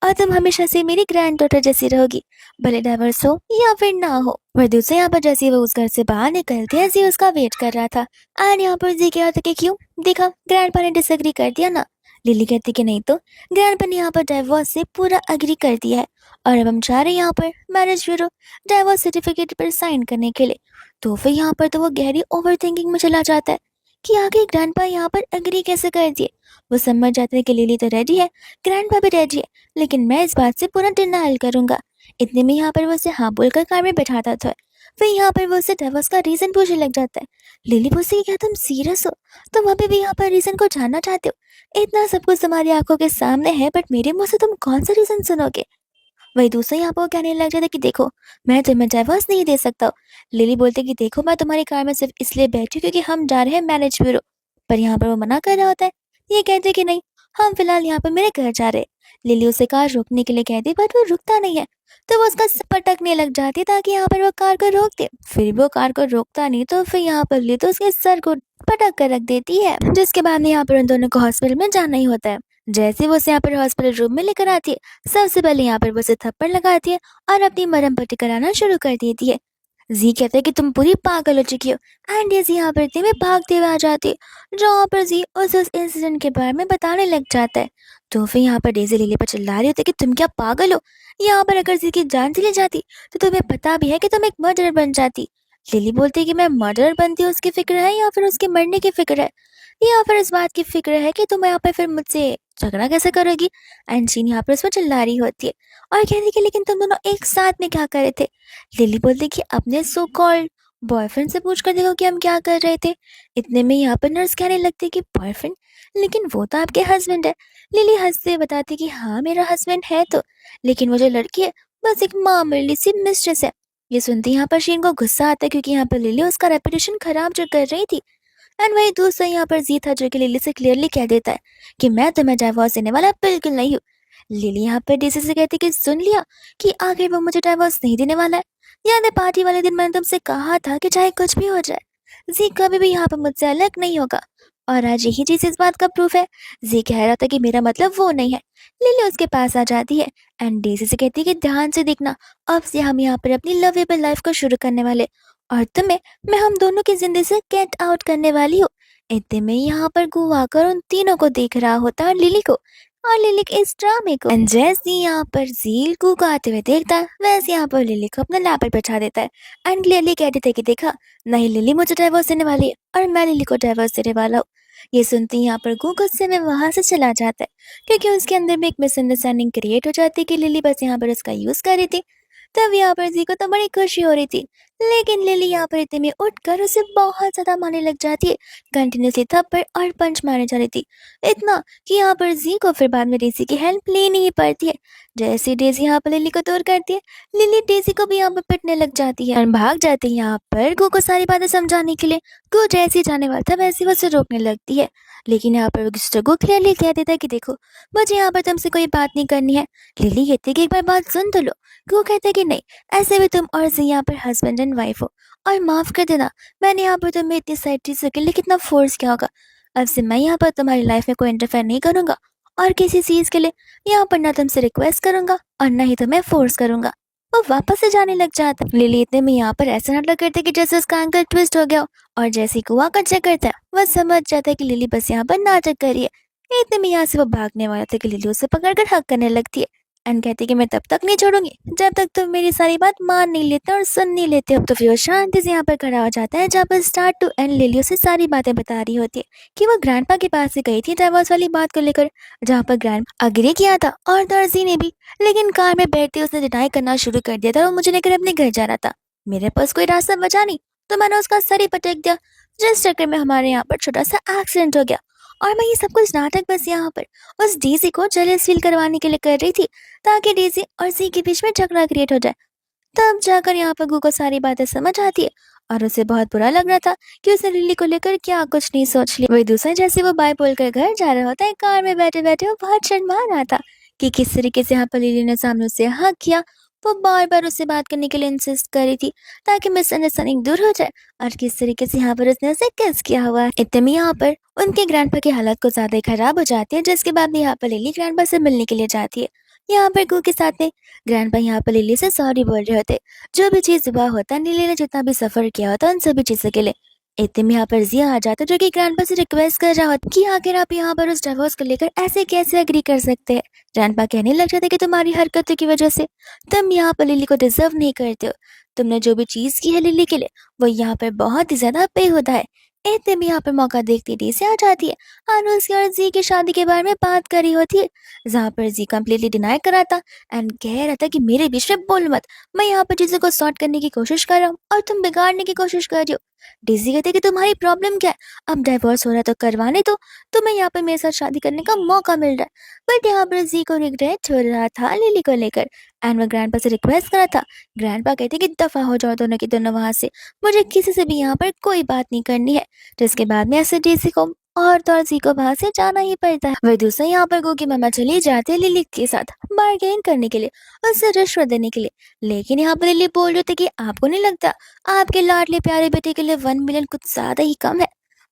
और तुम हमेशा से मेरी ग्रैंड डॉटर जैसी रहोगी, भले डाइवर्स हो या फिर ना हो। वह दूसरे यहाँ पर जैसे वो उस घर से बाहर निकलते हैं जी उसका वेट कर रहा था एंड यहाँ पर जी क्या था कि क्यों, देखा ग्रैंडपा ने डिसएग्री कर दिया ना, लिली कहती कि नहीं तो ग्रैंडपा ने यहाँ पर डाइवोर्स से पूरा एग्री कर दिया है और अब हम जा रहे हैं यहाँ पर मैरिज ब्यूरो डाइवोर्स सर्टिफिकेट पर साइन करने के लिए। तो फिर यहाँ पर तो वो गहरी ओवर थिंकिंग में चला जाता है कि आगे ग्रैंडपा यहाँ पर एग्री कैसे कर दिए। वो समझ जाते हैं कि लिली तो रेडी है, ग्रैंडपा भी रेडी है, लेकिन मैं इस बात से पूरा डिनायल करूंगा। इतने में यहाँ पर वो उसे हाँ बोलकर कार में बैठाता था। फिर यहाँ पर वो उससे डाइवोर्स का रीजन पूछने लग जाता है। लिली पूछती है क्या तुम सीरियस हो, तुम अभी भी यहाँ पर रीजन को जानना चाहते हो? इतना सब कुछ तुम्हारी आंखों के सामने है, बट मेरे मुंह से तुम कौन सा रीजन सुनोगे? वही दूसरा यहाँ पर वो कहने लग जाता है कि देखो मैं तुम्हें डाइवोर्स नहीं दे सकता। लिली बोलते कि देखो मैं तुम्हारी कार में सिर्फ इसलिए बैठी हूँ क्योंकि हम जा रहे हैं मैरिज ब्यूरो। पर यहाँ पर वो मना कर रहा होता है। ये कहते कि नहीं, हम फिलहाल यहाँ पर मेरे घर जा रहे हैं। लिली उसे कार रोकने के लिए कहती बट वो रुकता नहीं है। तो वो उसका सर पटकने लग जाती ताकि यहाँ पर वो कार को रोक दे। फिर भी वो कार को रोकता नहीं, तो फिर यहाँ पर लिली तो उसके सर को पटक कर रख देती है, जिसके बाद में यहाँ पर उन दोनों को हॉस्पिटल में जाना ही होता है। जैसे वो उसे यहाँ पर हॉस्पिटल रूम में लेकर आती है, सबसे पहले यहाँ पर वो उसे थप्पड़ लगाती है और अपनी मरहम पट्टी कराना शुरू कर देती है। जी कहते हैं कि तुम पूरी पागल हो चुकी हो। एंड ये यहाँ पर इतने में भागते हुए आ जाती है, जहाँ पर जी उस इंसिडेंट के बारे में बताने लग जाता है। तो फिर यहाँ पर डेजी लिली पर चिल्ला रही होती है कि तुम क्या पागल हो? यहाँ पर अगर जी की जान चली जाती तो तुम्हें पता भी है कि तुम एक मर्डरर बन जाती। लिली बोलती है कि मैं मर्डरर बनती हूँ उसकी फिक्र है या फिर उसके मरने की फिक्र है, या फिर इस बात की फिक्र है कि तुम यहाँ पर फिर मुझसे झगड़ा कैसे करोगी? एंड जीन यहाँ पर उस पर चिल्ला रही होती है और कहती है कि लेकिन तुम दोनों एक साथ में क्या कर रहे थे? लिली बोलती कि अपने सो कॉल्ड बॉयफ्रेंड से पूछ कर देखो कि हम क्या कर रहे थे। इतने में यहाँ पर नर्स कहने लगती कि बॉयफ्रेंड, लेकिन वो तो आपके हस्बैंड है। लिली हंसते हुए बताती कि हाँ मेरा हस्बैंड है तो, लेकिन वो जो लड़की है बस एक मामूली सी मिस्ट्रेस है। ये सुनती यहाँ पर शीन को गुस्सा आता है क्योंकि यहाँ पर लिली उसका रेपुटेशन खराब जो कर रही थी। एंड वही दूसरा यहाँ पर जी था जो कि लिली से क्लियरली कह देता है कि मैं तुम्हें डाइवोर्स देने वाला बिल्कुल नहीं हूँ। लिली यहाँ पर डीसी से कहती कि सुन लिया कि आखिर वो मुझे डाइवोर्स नहीं देने वाला है। याद है पार्टी वाले दिन मैंने तुमसे कहा था कि चाहे कुछ भी हो जाए, जी कभी भी यहाँ पर मुझसे अलग नहीं होगा। और आज यही चीज इस बात का प्रूफ है। जी कह रहा था कि मेरा मतलब वो नहीं है। लिली उसके पास आ जाती है एंड डेजी से कहती है कि ध्यान से देखना, अब से हम यहाँ पर अपनी लवेबल लाइफ को शुरू करने वाले, और तुम्हें मैं हम दोनों की जिंदगी से गेट आउट करने वाली हूँ। इतने में यहाँ पर गु आकर उन तीनों को देख रहा होता है, लिली को और लिली के इस ड्रामे को। एंड जैसे यहाँ पर झील गु को आते हुए देखता है, वैसे यहाँ पर लिली को अपने लैप पर बैठा देता है एंड क्लियरली कह देता है कि देखा, नहीं लिली मुझे डाइवोर्स देने वाली है और मैं लिली को डाइवोर्स देने वाला हूँ। ये सुनते ही यहाँ पर गु गुस्से में वहां से चला जाता है क्योंकि उसके अंदर में एक मिसअंडरस्टैंडिंग क्रिएट हो जाती है कि लिली बस यहाँ पर उसका यूज कर रही थी। तब यहाँ पर जी को तो बड़ी खुशी हो रही थी, लेकिन लिली यहाँ पर इतने में उठकर उसे बहुत ज्यादा मारने लग जाती है। कंटिन्यूसली थप्पड़ और पंच मारने जा रही थी, इतना कि यहाँ पर जी को फिर बाद में डेजी की हेल्प लेनी ही पड़ती है। जैसे डेजी यहाँ पर लिली को दूर करती है, लिली डेजी को भी यहाँ पर पिटने लग जाती है और भाग जाती है यहाँ पर गो को सारी बातें समझाने के लिए। गो जैसे ही जाने वाला था वैसे वो उसे रोकने लगती है, लेकिन यहाँ पर मिस्टर गो क्लियरली कह देता है कि देखो मुझे यहाँ पर तुमसे कोई बात नहीं करनी है। लिली कहती है कि एक बार बात सुन तो लो। गो कहता है कि नहीं, ऐसे भी तुम और जी यहाँ पर हस्बैंड एंड वाइफ हो, और माफ कर देना मैंने यहाँ पर तुम्हें इतनी सारी चीजों के लिए कितना फोर्स किया होगा। अब से मैं यहाँ पर तुम्हारी लाइफ में कोई इंटरफेयर नहीं करूंगा और किसी चीज के लिए यहाँ पर ना तुमसे रिक्वेस्ट करूंगा और ना ही तुम्हें फोर्स करूंगा। वो वापस से जाने लग जाता है। लिली इतने में यहाँ पर ऐसा नाटक करते कि जैसे उसका एंकल ट्विस्ट हो गया हो, और जैसे ही कुआ का चेक करता है वह समझ जाता है कि लिली बस यहाँ पर नाटक कर रही है। इतने में यहाँ से वो भागने वाला था कि लिली उसे पकड़कर हक करने लगती है एंड कहती कि मैं तब तक नहीं छोड़ूंगी जब तक तुम मेरी सारी बात मान नहीं लेते और सुन नहीं लेते हो। तो फिर वो शांति से यहाँ पर खड़ा हो जाता है, जहाँ पर स्टार्ट टू एंड लिली उसे सारी बातें बता रही होती है कि वो ग्रैंडपा के पास से गई थी डाइवोर्स वाली बात को लेकर, जहाँ पर ग्रैंड अग्री किया था और दर्जी ने भी, लेकिन कार में बैठते उसने डिनाई करना शुरू कर दिया था और मुझे लेकर अपने घर जा रहा था। मेरे पास कोई रास्ता बचा नहीं तो मैंने उसका सर ही पटक दिया, जिस चक्कर में हमारे यहाँ पर छोटा सा एक्सीडेंट हो गया। और मैं ये सब कुछ नाटक बस यहाँ पर उस डीजी को जेलस फील करवाने के लिए कर रही थी, ताकि डेजी और सी के बीच में झगड़ा क्रिएट हो जाए। तब जाकर यहाँ पर गू को सारी बातें समझ आती है और उसे बहुत बुरा लग रहा था कि उसने लिली को लेकर क्या कुछ नहीं सोच लिया। वही दूसरा जैसे वो बाय बोलकर घर जा रहा होता है, कार में बैठे बैठे वो बहुत शर्मा रहा था कि किस तरीके से यहाँ पर लिली ने सामने उससे हक किया। वो बार बार उससे बात करने के लिए इंसिस्ट कर रही थी ताकि मिसअंडरस्टैंडिंग दूर हो जाए, और किस तरीके से यहाँ पर उसने उसे किस किया हुआ है। इतने में यहाँ पर उनके ग्रैंडपा की हालत को ज्यादा ही खराब हो जाती है, जिसके बाद यहाँ पर लिली ग्रैंडपा से मिलने के लिए जाती है। यहाँ पर गू के साथ में ग्रैंडपा यहाँ पर लिली से सॉरी बोल रहे होते, जो भी चीज हुआ होता लिली ने जितना भी सफर किया होता उन सभी चीजों के लिए। इतने में यहाँ पर जिया आ जाता है, जो कि ग्रैंडपा से रिक्वेस्ट कर रहा होता कि आखिर आप यहाँ पर उस डिवोर्स को लेकर ऐसे कैसे एग्री कर सकते हैं। ग्रैंडपा कहने लग जाते कि तुम्हारी हरकतों की वजह से तुम यहाँ पर लिली को डिजर्व नहीं करते हो। तुमने जो भी चीज की है लिली के लिए वो यहाँ पर बहुत ही ज्यादा बेहुदा है। इतने में यहाँ पर मौका देखती डीसी आ जाती है और उसकी और जी की शादी के बारे में बात करी होती है, जहाँ पर जी कंप्लीटली डिनाई करा था एंड कह रहा था कि मेरे बीच में बोल मत, मैं यहाँ पर चीजों को सॉर्ट करने की कोशिश कर रहा हूँ और तुम बिगाड़ने की कोशिश कर रही हो। डीजी कहते कि तुम्हारी प्रॉब्लम क्या है, अब डाइवोर्स हो रहा है तो करवाने दो, तुम्हें यहाँ पर मेरे साथ शादी करने का मौका मिल रहा है। बट यहाँ पर जी को रिग्रेट हो रहा था लिली को लेकर एंड वो ग्रैंडपा से रिक्वेस्ट करा था। ग्रैंडपा कहते कि दफा हो जाओ दोनों की दोनों वहां से, मुझे किसी से भी यहाँ पर कोई बात नहीं करनी है। जिसके बाद में ऐसे डीसी को और तो और जी को वहां से जाना ही पड़ता है। वही दूसरा यहाँ पर गो की मामा चली जाते हैं लिली के साथ बार्गेन करने के लिए, उससे रिश्वत देने के लिए। लेकिन यहाँ पर लिली बोल रही थी कि आपको नहीं लगता आपके लाडले प्यारे बेटे के लिए 1 मिलियन कुछ ज्यादा ही कम है,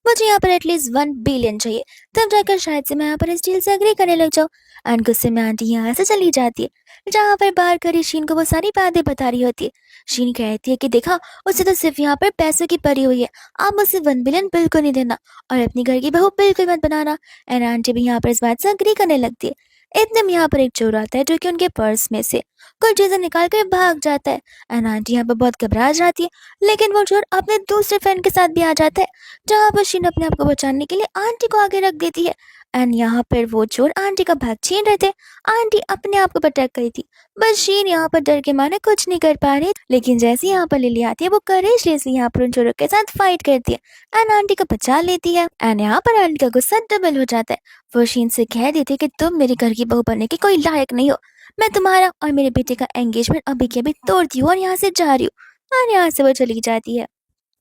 मुझे यहाँ पर एटलीस्ट 1 बिलियन चाहिए, तब जाकर शायद से मैं यहाँ पर इस डील से एग्री करने लग जाऊँ। एंड गुस्से में आंटी यहाँ से चली जाती है, जहाँ पर बाहर खड़ी शीन को वो सारी बातें बता रही होती है। शीन कहती है कि देखा, उसे तो सिर्फ यहाँ पर पैसों की पड़ी हुई है, आप उसे 1 बिलियन बिल्कुल नहीं देना और अपनी घर की बहू बिल्कुल मत बनाना। एंड आंटी भी यहाँ पर इस बात से अग्री करने लगती है। इतने में यहाँ पर एक चोर आता है, जो कि उनके पर्स में से कुछ चीजें निकाल कर भाग जाता है। एंड आंटी यहाँ पर बहुत घबरा जाती है, लेकिन वो चोर अपने दूसरे फ्रेंड के साथ भी आ जाता है, जहाँ पर शीन अपने आप को बचाने के लिए आंटी को आगे रख देती है। एंड यहाँ पर वो चोर आंटी का बैग छीन रहे थे, आंटी अपने आप को प्रोटेक्ट करी थी, बस शीन यहाँ पर डर के मारे कुछ नहीं कर पा रही। लेकिन जैसे यहाँ पर लिली आती है, वो करेजलेसली यहाँ पर उन चोरों के साथ फाइट करती है एंड आंटी को बचा लेती है। एंड यहाँ पर आंटी का गुस्सा डबल हो जाता है, वो शीन से कह देती है कि तुम मेरे घर की बहू बनने के कोई लायक नहीं हो, मैं तुम्हारा और मेरे बेटे का एंगेजमेंट अभी के अभी तोड़ती हूँ और यहाँ से जा रही हूँ। और यहाँ से वो चली जाती है।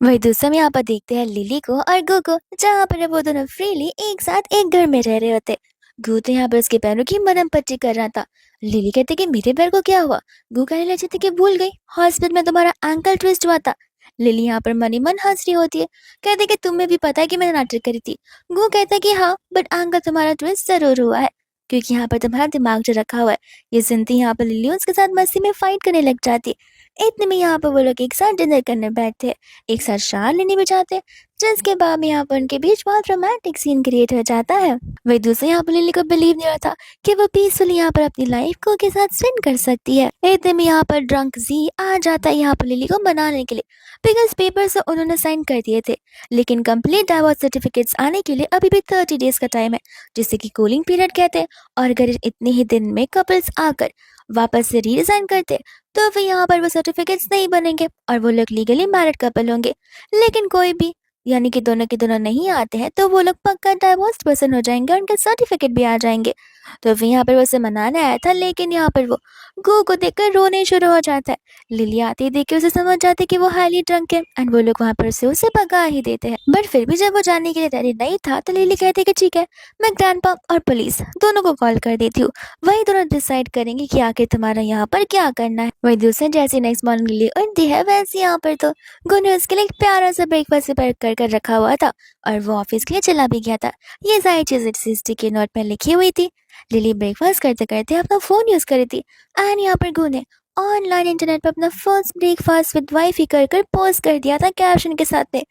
वही दूसरा में यहाँ पर देखते हैं लिली को और गू को, जहाँ पर वो दोनों फ्रीली एक साथ एक घर में रह रहे होते। गू तो यहाँ पर उसके पैरों की मरहम पट्टी कर रहा था। लिली कहते कि मेरे पैर को क्या हुआ, गू कहने लगे थे कि भूल गई, हॉस्पिटल में तुम्हारा एंकल ट्विस्ट हुआ था। लिली यहाँ पर मनी मन हंस रही होती है, कहते कि तुम्हें भी पता है कि मैंने नाटक करी थी। गू कहता कि हाँ, बट एंकल तुम्हारा ट्विस्ट जरूर हुआ है, क्योंकि यहाँ पर तुम्हारा दिमाग जो रखा हुआ है। ये सुनती यहाँ पर लिली उसके साथ मस्ती में फाइट करने लग जाती है। इतने में यहाँ पर वो लोग एक साथ डिनर करने बैठते हैं, एक साथ शार लेने भी जाते हैं, जिसके बाद में यहाँ पर उनके बीच बहुत रोमांटिक सीन क्रिएट हो जाता है। वही दूसरे यहाँ पर लिली को बिलीव नहीं रहा था कि वो पीसफुली यहाँ पर अपनी लाइफ को के साथ स्पेंड कर सकती है। इतने में यहाँ पर ड्रंक जी आ जाता है यहाँ पर लिली को मनाने के लिए, बिकॉज पेपर से उन्होंने साइन कर दिए थे, लेकिन कंप्लीट डाइवोर्स सर्टिफिकेट्स आने के लिए अभी भी 30 डेज का टाइम है, जिसे कि कूलिंग पीरियड कहते हैं। और अगर इतने ही दिन में कपल्स आकर वापस से रीडिजाइन करते तो फिर यहाँ पर वो सर्टिफिकेट्स नहीं बनेंगे और वो लोग लीगली मैरिड कपल होंगे। लेकिन कोई भी यानी कि दोनों के दोनों नहीं आते हैं, तो वो लोग पक्का डाइवोर्स्ड पर्सन हो जाएंगे और उनके सर्टिफिकेट भी आ जाएंगे। तो फिर यहाँ पर वो उसे मनाने आया था, लेकिन यहाँ पर वो गू को देखकर रोने शुरू हो जाता है। लिली आती ही देख के उसे समझ जाते कि वो हाईली ड्रंक है एंड वो लोग वहाँ पर से उसे भगा ही देते हैं। बट फिर भी जब वो जाने के लिए रेडी नहीं था, तो लिली कहती है कि ठीक है, मैं ग्रैंडपा और पुलिस दोनों को कॉल कर देती हूँ, वही दोनों डिसाइड करेंगे कि आखिर तुम्हारा यहाँ पर क्या करना है। वही दूसरे जैसी नेक्स्ट मॉर्निंग लिली उठती है, वैसे यहाँ पर तो गू ने उसके लिए एक प्यारा सा ब्रेकफास्ट प्रिपेयर कर रखा हुआ था और वो ऑफिस के लिए चला भी गया था। ये सारी चीजें स्टिकी नोट में लिखी हुई थी। लिली ब्रेकफास्ट करते करते अपना फोन यूज कर रही थी एंड यहाँ पर गू ने ऑनलाइन इंटरनेट पर अपना फर्स्ट ब्रेकफास्ट विद वाइफ कर कर पोस्ट कर दिया था कैप्शन के साथ में।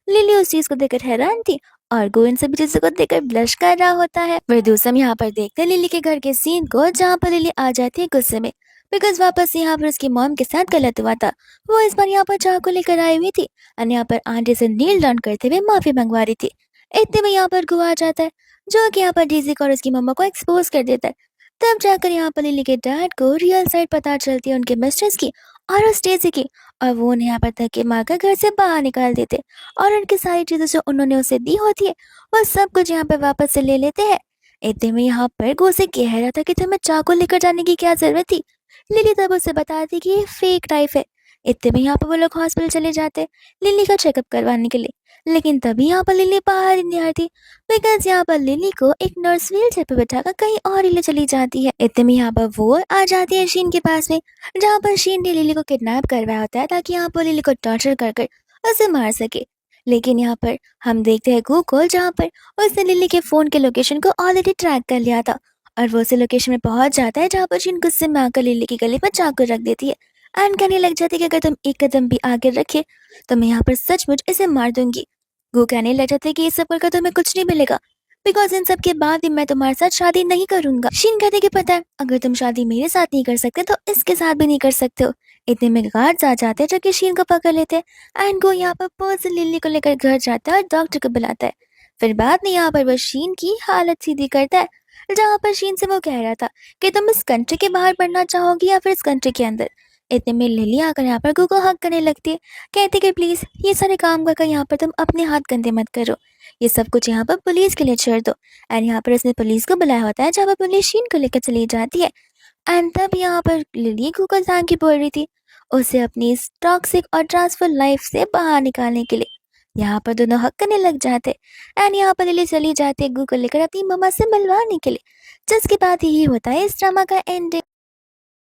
लिली उस चीज को देखकर हैरान थी और गो इन सभी चीजों को देखकर ब्लश कर रहा होता है। वही दूसरा हम यहाँ पर देखते हैं लिली के घर के सीन को, जहाँ पर लिली आ जाती है गुस्से में, बिकॉज वापस यहाँ पर उसकी मॉम के साथ गलत हुआ था। वो इस बार यहाँ पर चाकू लेकर आई हुई थी और यहाँ पर आंटी से नील डाउन करते हुए माफी मंगवा रही थी। इतने में यहाँ पर गु आ जाता है, जो कि यहाँ पर डीजी को और उसकी मम्मा को एक्सपोज कर देता है। तब जाकर यहाँ पर लिली के डैड को रियल साइड पता चलती है उनके मिस्ट्रेस की और उस डेजी की, और वो उन्हें यहाँ पर धक्के मारकर घर से बाहर निकाल देते और उनकी सारी चीजें जो उन्होंने उसे दी होती है वो सब कुछ यहाँ पर वापस से ले लेते हैं। इतने में यहाँ पर गो से कह रहा था कि तुम्हें चाकू लेकर जाने की क्या जरूरत थी। लिली तब उसे बताती कि ये फेक लाइफ है। इतने में यहाँ पर वो लोग हॉस्पिटल चले जाते लिली का चेकअप करवाने के लिए, लेकिन तभी यहाँ पर लिली बाहर ही नहीं आती, बिकॉज यहाँ पर लिली को एक नर्स व्हील चेयर पे बैठाकर कहीं और ही ले चली जाती है। इतने में यहाँ पर वो आ जाती है शीन के पास में, जहाँ पर शीन ने लिली को किडनैप करवाया होता है ताकि यहाँ पर लिली को टॉर्चर कर कर उसे मार सके। लेकिन यहाँ पर हम देखते हैं गूगल, जहाँ पर उसने लिली के फोन के लोकेशन को ऑलरेडी ट्रैक कर लिया था और वो उसे लोकेशन में पहुंच जाता है, जहाँ पर शीन गुस्से में आकर लिली की गले पर चाकू रख देती है एंड कहने लग जाती है कि अगर तुम एक कदम भी आगे रखे तो मैं यहाँ पर सचमुच इसे मार दूंगी। गू कहने लग जाते कि ये सब कर तुम्हें कुछ नहीं मिलेगा, बिकॉज इन सब के बाद भी मैं तुम्हारे साथ शादी नहीं करूंगा। शीन कहते कि पता है, अगर तुम शादी मेरे साथ नहीं कर सकते तो इसके साथ भी नहीं कर सकते हो। इतने में गार्ड्स आ जाते हैं जो कि शीन को पकड़ लेते हैं एंड गो यहाँ पर पर्सन लिली को लेकर घर जाता है और डॉक्टर को बुलाता है। फिर बाद में यहाँ पर वो शीन की हालत सीधी करता है, जहाँ पर शीन से वो कह रहा था कि तुम इस कंट्री के बाहर पढ़ना चाहोगी या फिर इस कंट्री के अंदर। इतने में लिली आकर यहाँ पर गू को हक करने लगती है, कहती कि प्लीज ये सारे काम कर यहाँ पर तुम अपने हाथ गंदे मत करो, ये सब कुछ यहाँ पर पुलिस के लिए छोड़ दो। एंड यहाँ पर इसने पुलिस को बुलाया होता है, जहाँ पर पुलिस शीन को लेकर चली जाती है। एंड तब यहाँ पर लिली गू को थैंक यू बोल रही थी, उसे अपनी इस टॉक्सिक और ट्रांसफर लाइफ से बाहर निकालने के लिए। यहाँ पर दोनों हक करने लग जाते एंड यहाँ पर लिली चली जाती है गू को लेकर अपनी मम्मा से मिलवाने के लिए, जिसके बाद यही होता है इस ड्रामा का एंडिंग।